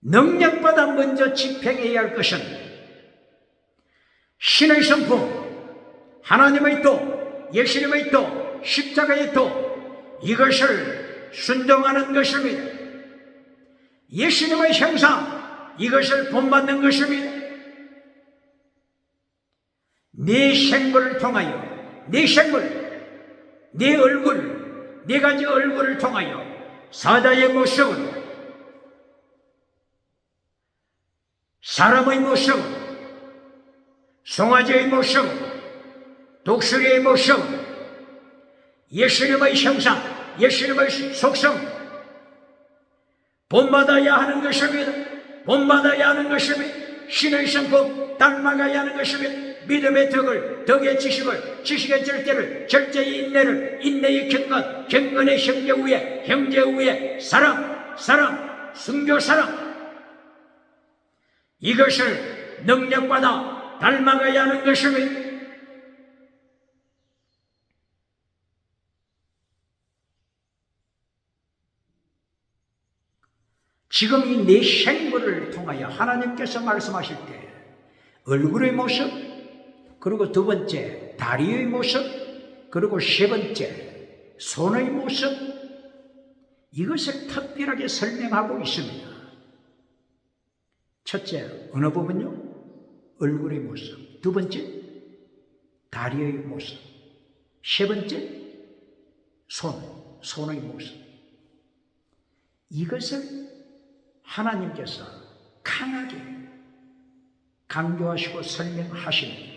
능력보다 먼저 집행해야 할 것은 신의 성품, 하나님의 도, 예수님의 도, 십자가의 도, 이것을 순종하는 것입니다. 예수님의 형상, 이것을 본받는 것입니다. 네 생물을 통하여, 네 얼굴, 네 가지 얼굴을 통하여 사자의 모습은, 사람의 모습, 송아지의 모습, 독수리의 모습, 예수님의 형상, 예수님의 속성 본받아야 하는 것입니다. 신의 성품 닮아가야 하는 것입니다. 믿음의 덕의 지식의 절대를, 절제의 인내를, 인내의 경건, 경건의 형제 우애, 사랑, 순교 사랑, 이것을 능력받아 닮아가야 하는 것입니다. 지금 이 네 생물을 통하여 하나님께서 말씀하실 때 얼굴의 모습, 그리고 두 번째 다리의 모습, 그리고 세 번째 손의 모습, 이것을 특별하게 설명하고 있습니다. 첫째 어느 부분요? 얼굴의 모습. 두 번째 다리의 모습. 세 번째 손의 모습. 이것을 하나님께서 강하게 강조하시고 설명하십니다.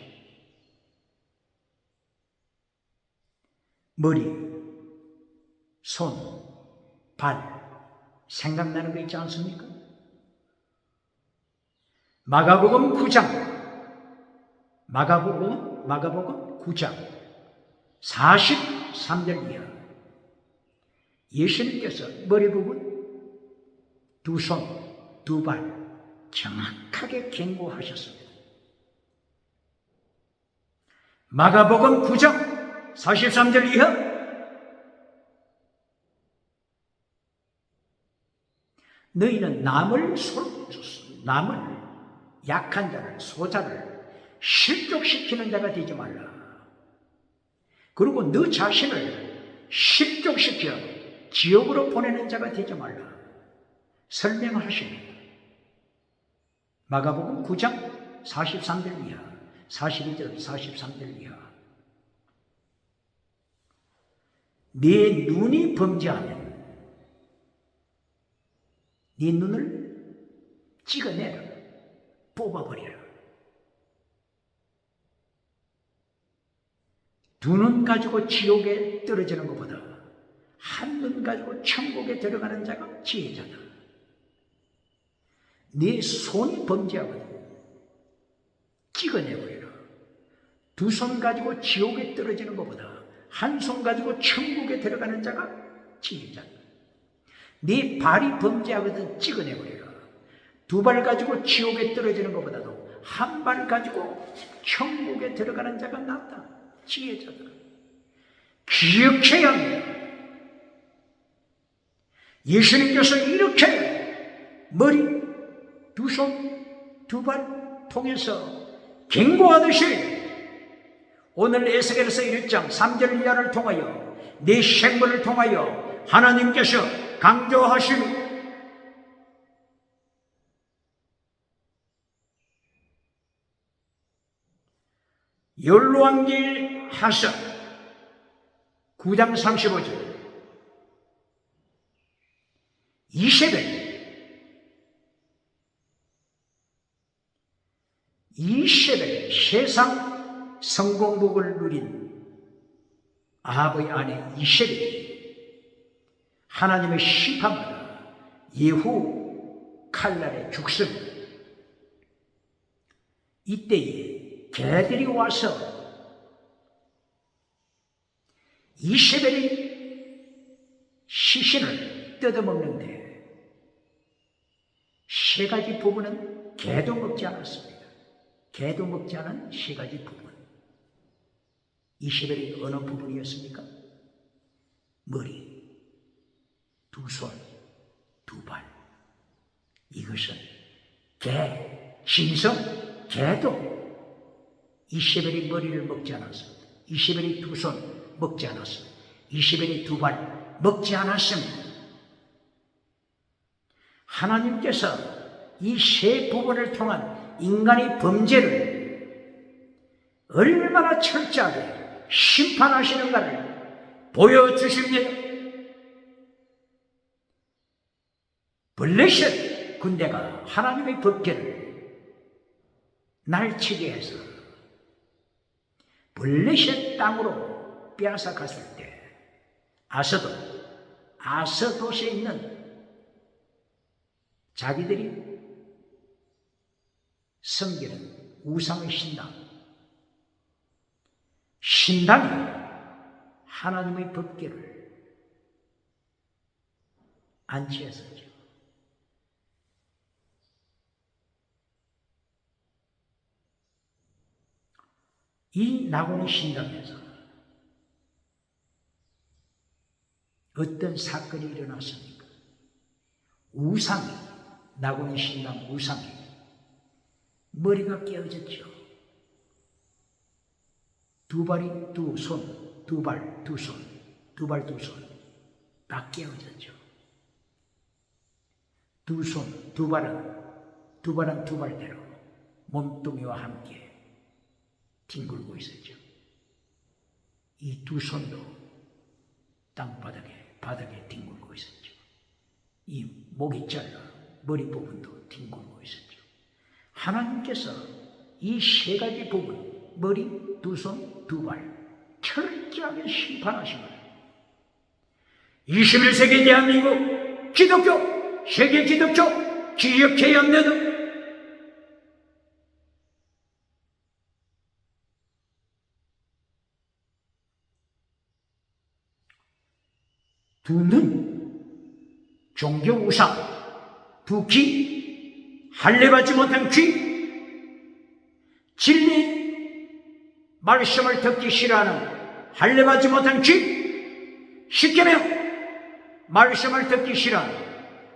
머리, 손, 발, 생각나는 거 있지 않습니까? 마가복음 9장 43절 이하 예수님께서 머리 부분, 두 손, 두 발 정확하게 경고하셨습니다. 마가복음 9장 43절 이하 너희는 남을 약한 자를, 소자를 실족시키는 자가 되지 말라. 그리고 너 자신을 실족시켜 지옥으로 보내는 자가 되지 말라 설명하십니다. 마가복음 9장 43절 이하 42절 43절 이하. 네 눈이 범죄하면 네 눈을 찍어내라, 뽑아버리라. 두 눈 가지고 지옥에 떨어지는 것보다 한 눈 가지고 천국에 들어가는 자가 지혜자다. 네 손이 범죄하거든 찍어내버리라. 두 손 가지고 지옥에 떨어지는 것보다 한 손 가지고 천국에 들어가는 자가 지혜자다. 네 발이 범죄하거든 찍어내버리라. 두 발 가지고 지옥에 떨어지는 것보다도 한 발 가지고 천국에 들어가는 자가 낫다. 지혜자다. 기억해야 합니다. 예수님께서 이렇게 머리, 두 손, 두 발 통해서 경고하듯이 오늘 에스겔서 1장 3절 이하를 통하여 내 생물을 통하여 하나님께서 강조하시는 율로왕기 하서 9장 35절 이세벨 세상 성공복을 누린 아합의 아내 이세벨이 하나님의 심판받아 예후 칼날에 죽습니다. 이때에 개들이 와서 이세벨의 시신을 뜯어먹는데 세 가지 부분은 개도 먹지 않았습니다. 개도 먹지 않은 세 가지 부분. 이세벨이 어느 부분이었습니까? 머리, 두 손, 두 발. 이것은 개, 신성, 개도 이세벨이 머리를 먹지 않았습니다. 이세벨이 두 손 먹지 않았습니다. 이세벨이 두 발 먹지 않았습니다. 하나님께서 이 세 부분을 통한 인간의 범죄를 얼마나 철저하게 심판하시는가를 보여주십니다. 블레셋 군대가 하나님의 법궤를 날치게 해서 블레셋 땅으로 빼앗아 갔을 때 아서도시에 있는 자기들이 섬기는 우상의 신당이 하나님의 법궤를 안치했었죠. 이 나고니 신당에서 어떤 사건이 일어났습니까? 나고니 신당 우상이 머리가 깨어졌죠. 두 발이 두 손, 두 발, 두 손, 두 발, 두 손 다 깨어졌죠. 두 손, 두 발은 두 발대로 몸뚱이와 함께 뒹굴고 있었죠. 이 두 손도 바닥에 뒹굴고 있었죠. 이 목이 잘라 머리 부분도 뒹굴고 있었죠. 하나님께서 이 세 가지 부분, 머리, 두 손, 두 발, 철저하게 심판하신 거예요. 21세기 대한민국 기독교, 세계 기독교, 기억해야 합니다. 두 눈, 종교 우상, 두 귀, 할례받지 못한 귀, 진리 말씀을 듣기 싫어하는 할례받지 못한 귀, 십계명 말씀을 듣기 싫어하는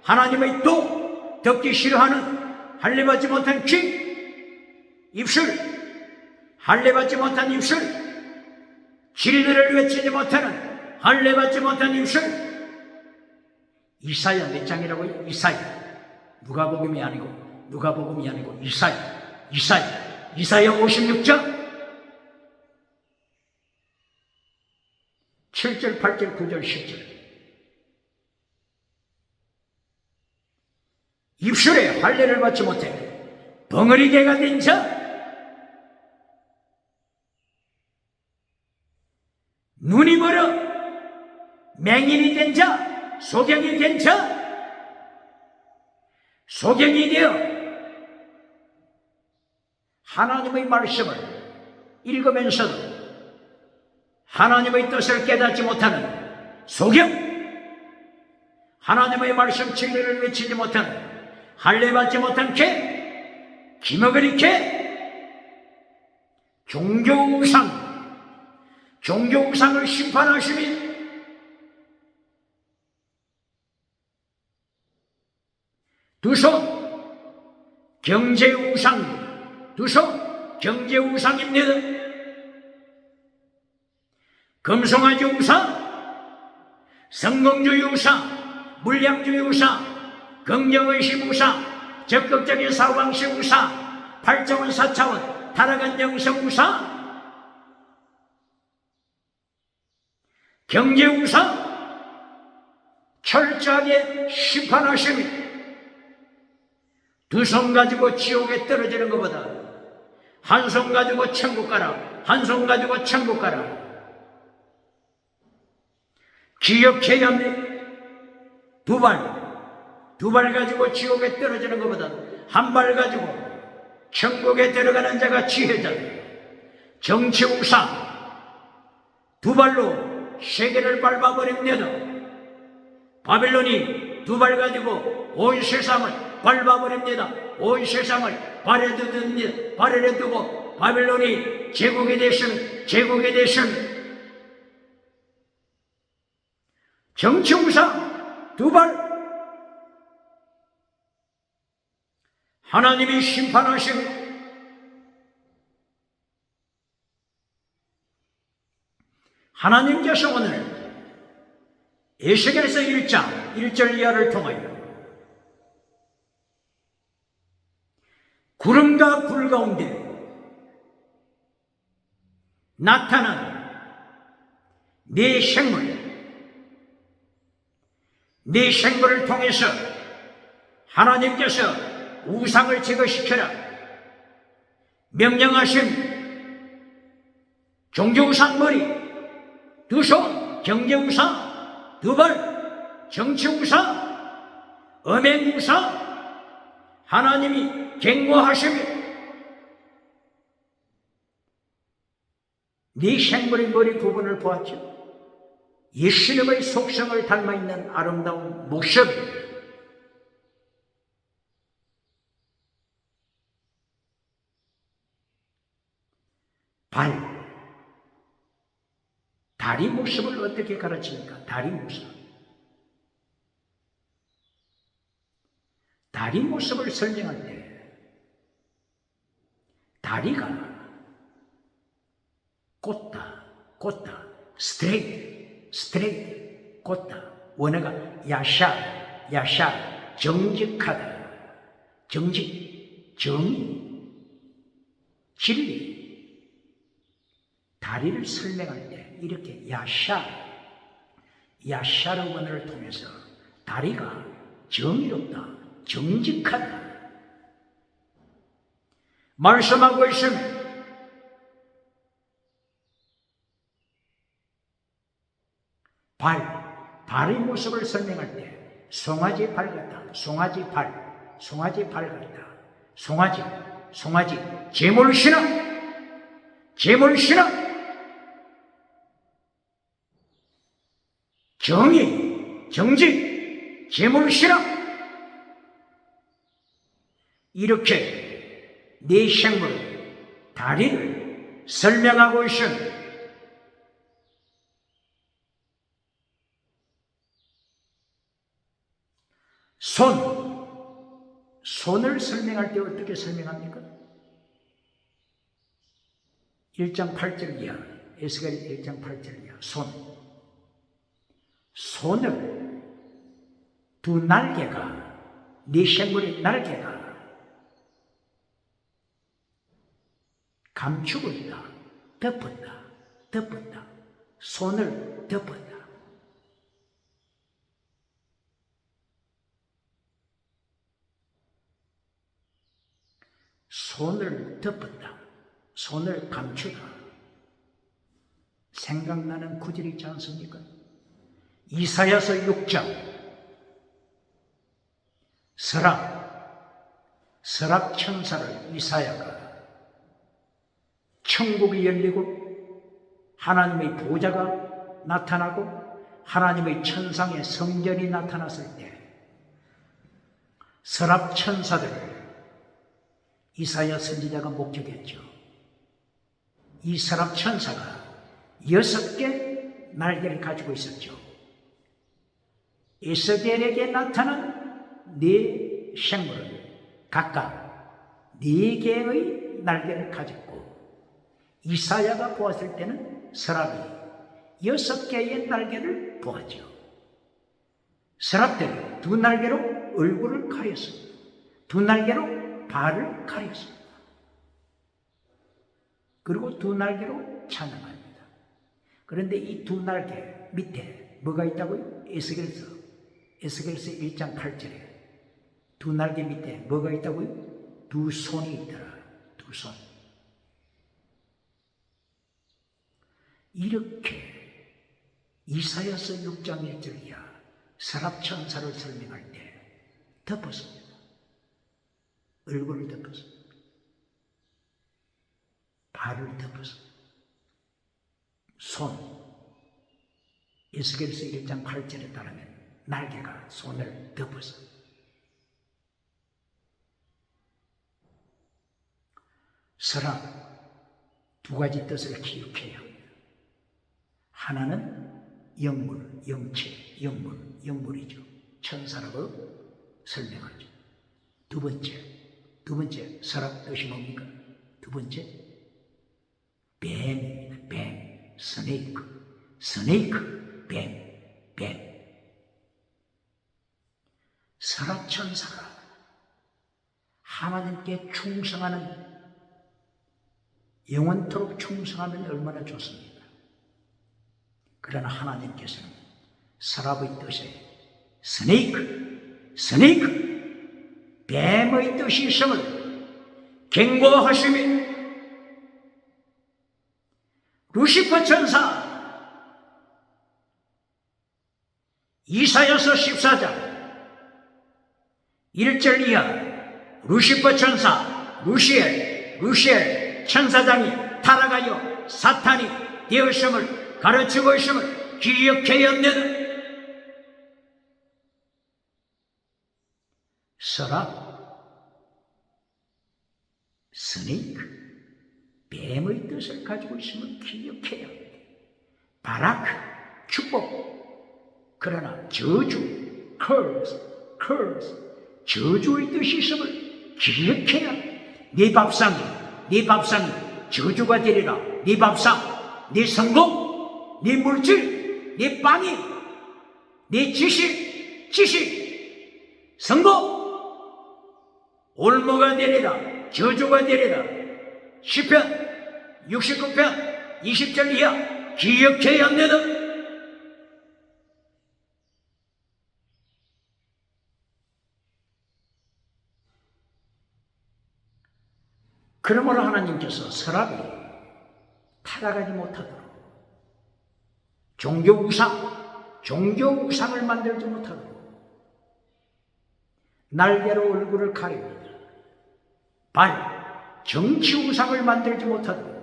하나님의 도 듣기 싫어하는 할례받지 못한 귀, 입술 할례받지 못한 입술, 진리를 외치지 못하는 할례받지 못한 입술, 이사야 몇 장이라고요? 이사야. 누가복음이 아니고 이사야 56장 7절 8절 9절 10절. 입술에 할례를 받지 못해 벙어리개가 된 자, 눈이 멀어 맹인이 된 자, 소경이 된 자, 소경이 되어 하나님의 말씀을 읽으면서도 하나님의 뜻을 깨닫지 못하는 소경, 하나님의 말씀 진리를 외치지 못하는 할례 받지 못한 개, 기머거리 개, 종교우상을 심판하시니 두 손 경제우상, 두 손 경제우상입니다. 금송아지 우상, 성공주의 우상, 물량주의 우상, 긍정의식 우상, 적극적인 사고방식 우상, 8차원 4차원 타락한 영성 우상, 경제 우상 철저하게 심판하십니다. 두 손 가지고 지옥에 떨어지는 것보다 한 손 가지고 천국 가라, 한 손 가지고 천국 가라. 기억해야 합니다. 두 발 가지고 지옥에 떨어지는 것보다 한 발 가지고 천국에 들어가는 자가 지혜자다. 정치 우상, 두 발로 세계를 밟아버립니다. 바빌론이 두 발 가지고 온 세상을 밟아버립니다. 온 세상을 발에 두고 바빌론이 제국이 되신 정치 우상 두 발, 하나님이 심판하시고 하나님께서 오늘 에스겔서 1장 1절 이하를 통하여 구름과 불 가운데 나타난 네 생물을 통해서 하나님께서 우상을 제거시켜라 명령하신 종교우상 머리, 두 손 경제우상, 두 발 정치우상, 음행우상, 하나님이 갱모하시며 네 생물의 머리 부분을 보았죠. 예수님의 속성을 닮아있는 아름다운 모습, 다리 모습을 어떻게 가르칩니까? 다리 모습을 설명할 때 다리가 꽂다, 스트레이트, 꽂다. 원어가 야샤, 정직하다, 정의, 진리. 다리를 설명할 때 이렇게 야샤르 원어를 통해서 다리가 정의롭다, 정직하다 말씀하고 있습니다. 발의 모습을 설명할 때 송아지 발 같다, 송아지 발 같다, 송아지 제물신앙, 정의, 정직, 제물신앙. 이렇게 네 생물, 다리를 설명하고 있습니다. 손을 설명할 때 어떻게 설명합니까? 1장 8절 이하, 에스겔 1장 8절 이하, 손을 두 날개가, 네 생물의 날개가 감추고 있다. 덮었다. 덮었다. 손을 덮었다. 손을 덮었다. 손을 감추다. 생각나는 구절이 있지 않습니까? 이사야서 6장 서랍 천사를 이사야가 천국이 열리고 하나님의 보좌가 나타나고 하나님의 천상의 성전이 나타났을 때 서랍 천사들을 이사야 선지자가 목격했죠. 이 서랍 천사가 6개 날개를 가지고 있었죠. 에스겔에게 나타난 4생물은 각각 4개의 날개를 가졌고 이사야가 보았을 때는 서랍이 6개의 날개를 보았죠. 서랍들이 2 날개로 얼굴을 가렸습니다. 2 날개로 발을 가렸습니다. 그리고 2 날개로 찬양합니다. 그런데 이 2 날개 밑에 뭐가 있다고요? 에스겔서 1장 8절에 2 날개 밑에 뭐가 있다고요? 2 손이 있더라. 2 손. 이렇게 이사야서 6장 1절 이하 서랍 천사를 설명할 때 덮었습니다. 얼굴을 덮었습니다. 발을 덮었습니다. 손. 에스겔서 1장 8절에 따르면 날개가 손을 덮었습니다. 서랍 2가지 뜻을 기억해야 합니다. 하나는 영물, 영체, 영물이죠. 천사라고 설명하죠. 두 번째 서랍 뜻이 뭡니까? 두 번째 뱀입니다. 뱀, 스네이크, 뱀. 서랍 천사가 하나님께 충성하는 영원토록 충성하면 얼마나 좋습니까? 그러나 하나님께서는 서랍의 뜻에 스네이크, 뱀의 뜻이 있음을 경고하시며 루시퍼 천사 이사야서 14장 1절 이하 루시퍼 천사 루시엘 천사장이 타락하여 사탄이 되었음을 가르치고 있음을 기억해야 합니다. 서랍, 스네이크, 뱀의 뜻을 가지고 있음을 기억해야 합니다. 바라크, 축복, 그러나 저주, curse, 저주의 뜻이 있음을 기억해야 합니다. 네 밥상이 저주가 되리라. 네 밥상, 네 성공, 네 물질, 네 빵이, 네 지식, 성공, 올무가 되리라. 저주가 되리라. 시편 69편 20절 이하 기억해야 합니다. 그러므로 하나님께서 서랍이 타락하지 못하도록 종교 우상을 만들지 못하도록 날개로 얼굴을 가립니다. 발, 정치 우상을 만들지 못하도록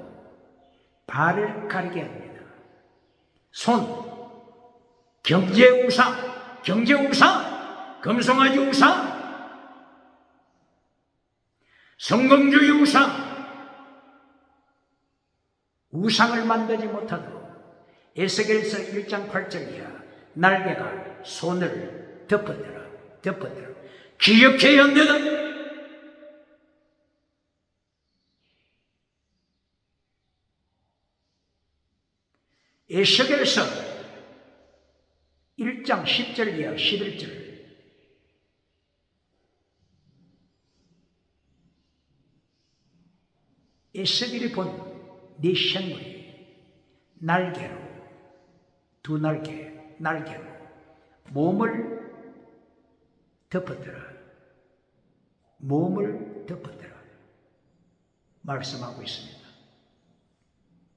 발을 가리게 합니다. 손, 경제 우상, 금송아지 우상, 성공주의 우상을 만들지 못하도록 에스겔서 1장 8절 이하 날개가 손을 덮어들어 기억해야 합니다. 에스겔서 1장 10절 이하 11절 에스겔이 본 네 생물이 날개로, 두 날개로 몸을 덮었더라. 몸을 덮었더라. 말씀하고 있습니다.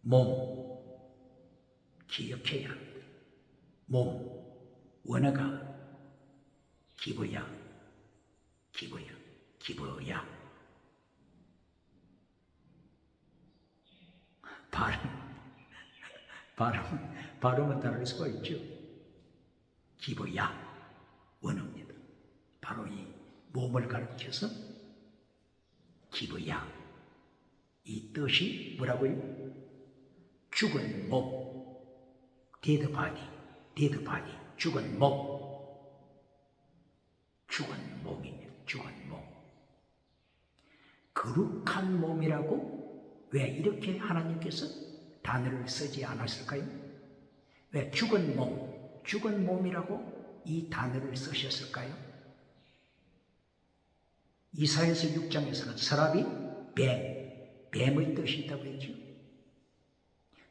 몸, 기억해야 합니다. 몸, 원어가 기부야. 발음은 다를 수가 있죠. 기부야, 원어입니다. 바로 이 몸을 가리켜서 기부야. 이 뜻이 뭐라고요? 죽은 몸, dead body, 죽은 몸입니다. 죽은 몸. 거룩한 몸이라고 왜 이렇게 하나님께서 단어를 쓰지 않았을까요? 왜 죽은 몸이라고 이 단어를 쓰셨을까요? 이사야서 6장에서는 서랍이 뱀의 뜻이 있다고 했죠.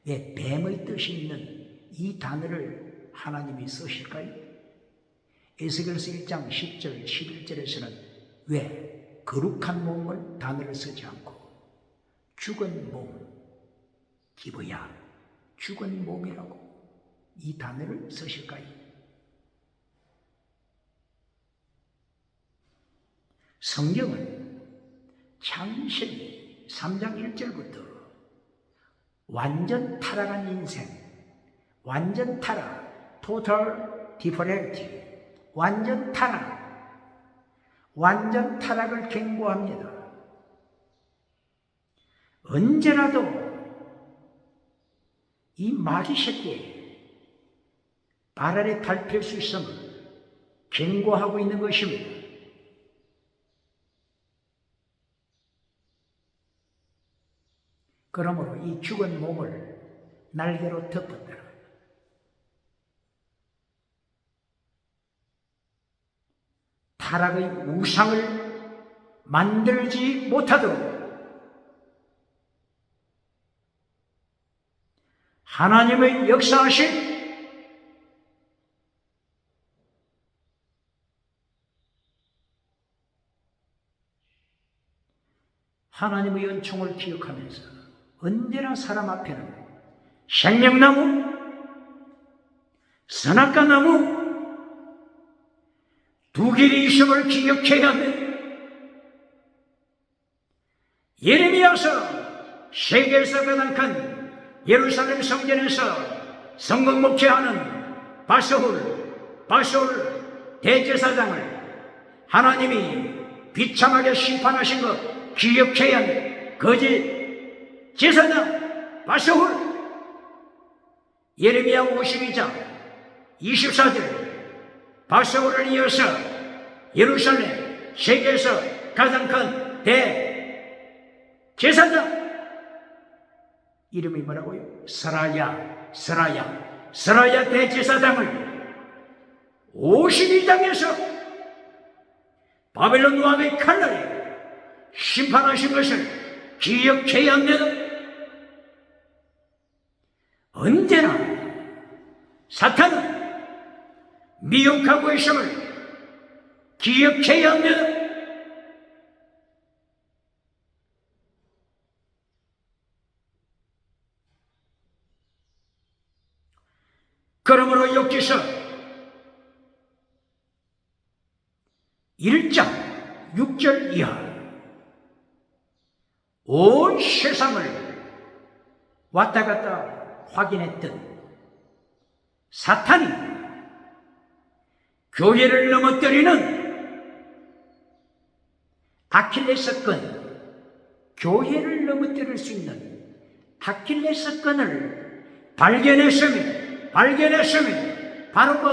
왜 뱀의 뜻이 있는 이 단어를 하나님이 쓰실까요? 에스겔서 1장 10절, 11절에서는 왜 거룩한 몸을 단어를 쓰지 않고 죽은 몸, 기부야, 죽은 몸이라고 이 단어를 쓰실까요? 성경은 창세기 3장 1절부터 완전 타락한 인생, 완전 타락, total different, 완전 타락을 경고합니다. 언제라도 이 마귀 새끼 발 아래 밟힐 수 있음을 경고하고 있는 것입니다. 그러므로 이 죽은 몸을 날개로 덮었더라. 타락의 우상을 만들지 못하도록 하나님의 역사하신 하나님의 은총을 기억하면서 언제나 사람 앞에는 생명나무, 선악과나무 두 길이 있음을 기억해야 합니다. 예레미야서 세계에서 가장 큰 예루살렘 성전에서 성공 목회하는 바스홀 대제사장을 하나님이 비참하게 심판하신 것 기억해야 합니다. 거짓 제사장 바스홀. 예레미야 52장 24절 바스홀을 이어서 예루살렘 세계에서 가장 큰 대제사장 이름이 뭐라고요? 스라야 대제사장을 52장에서 바벨론 왕의 칼날에 심판하신 것을 기억해야 합니다. 언제나 사탄은 미혹하고 있음을 기억해야 합니다. 그러므로 욥기서 1장 6절 이하 온 세상을 왔다 갔다 확인했던 사탄이 교회를 넘어뜨리는 아킬레스건, 교회를 넘어뜨릴 수 있는 아킬레스건을 발견했습니다. 바로 그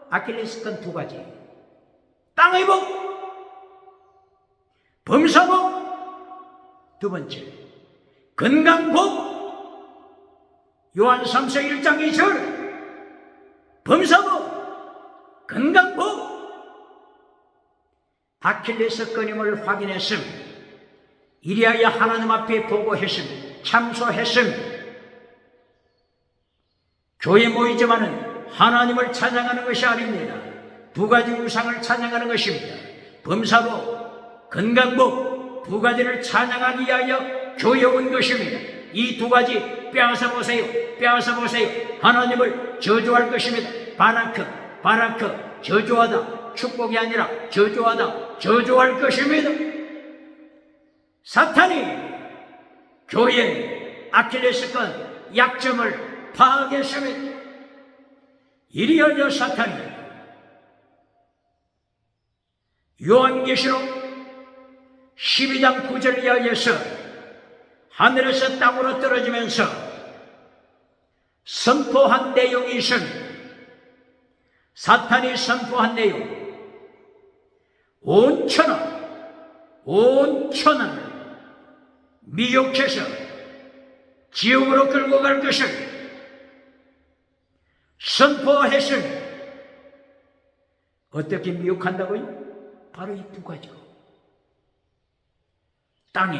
아킬레스건 두 가지. 땅의 복, 범사복, 두 번째 건강복. 요한 3서 1장 2절 범사복, 건강복. 아킬레스건임을 확인했음. 이리하여 하나님 앞에 보고했습니다. 참소했습니다. 교회 모이지만은 하나님을 찬양하는 것이 아닙니다. 두 가지 우상을 찬양하는 것입니다. 범사복, 건강복 두 가지를 찬양하기 위하여 교회 온 것입니다. 이 두 가지 빼앗아 보세요. 빼앗아 보세요. 하나님을 저주할 것입니다. 바라크, 저주하다. 축복이 아니라 저주하다. 저주할 것입니다. 사탄이 교회의 아킬레스건 약점을 파악했습니다. 이리하여 사탄이 요한계시록 12장 9절에 의해서 하늘에서 땅으로 떨어지면서 선포한 내용이 있습니다. 사탄이 선포한 내용, 온 천하를 미혹해서 지옥으로 끌고 갈 것을 선포했습니다. 어떻게 미혹한다고요? 바로 이 두 가지로 땅에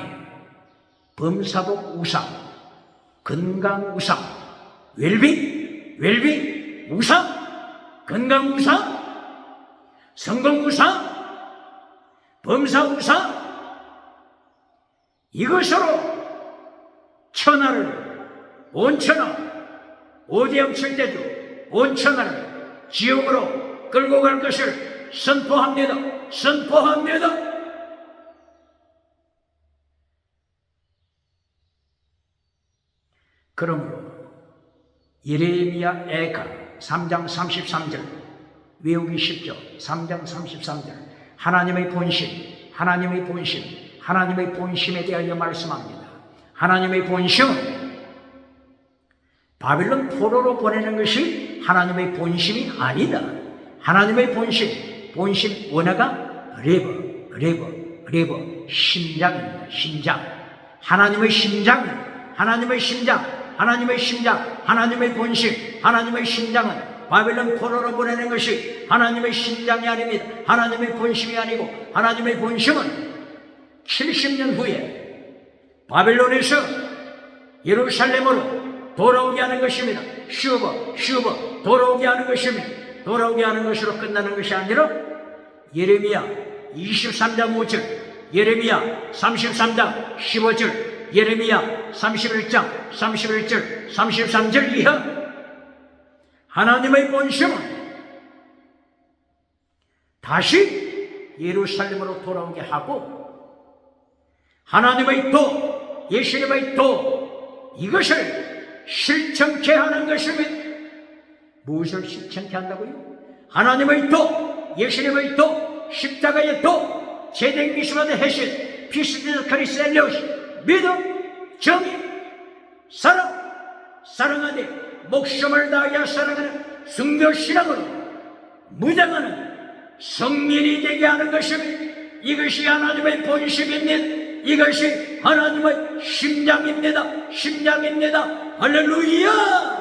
범사복 우상, 건강 우상, 웰빙 우상, 건강 우상, 성공 우상, 범사 우상, 이것으로 온 천하, 오대양 칠대주 온 천하를 지옥으로 끌고 갈 것을 선포합니다. 그러므로 예레미야 에가 3장 33절 외우기 쉽죠. 3장 33절 하나님의 본심에 대하여 말씀합니다. 하나님의 본심은 바빌론 포로로 보내는 것이 하나님의 본심이 아니다. 하나님의 본심 원어가 레버 심장입니다. 심장. 하나님의 본심, 하나님의 심장은 바빌론 포로로 보내는 것이 하나님의 심장이 아닙니다. 하나님의 본심이 아니고 하나님의 본심은 70년 후에 바빌론에서 예루살렘으로 돌아오게 하는 것입니다. 슈버 돌아오게 하는 것입니다. 돌아오게 하는 것으로 끝나는 것이 아니라 예레미야 23장 5절, 예레미야 33장 15절, 예레미야 31장 31절 33절 이하 하나님의 본심은 다시 예루살렘으로 돌아오게 하고 하나님의 도, 예수님의 도 이것을 실천케 하는 것입니다. 무엇을 실천케 한다고요? 하나님의 도, 예수님의 도, 십자가의 도, 제된 미수마의 해신, 피스티스 크리스텔리오시 믿음, 정의, 사랑하되 목숨을 다하여 사랑하는 순교신앙으로 무장하는 성민이 되게 하는 것입니다. 이것이 하나님의 본심입니다. 이것이 하나님의 심장입니다. 할렐루야!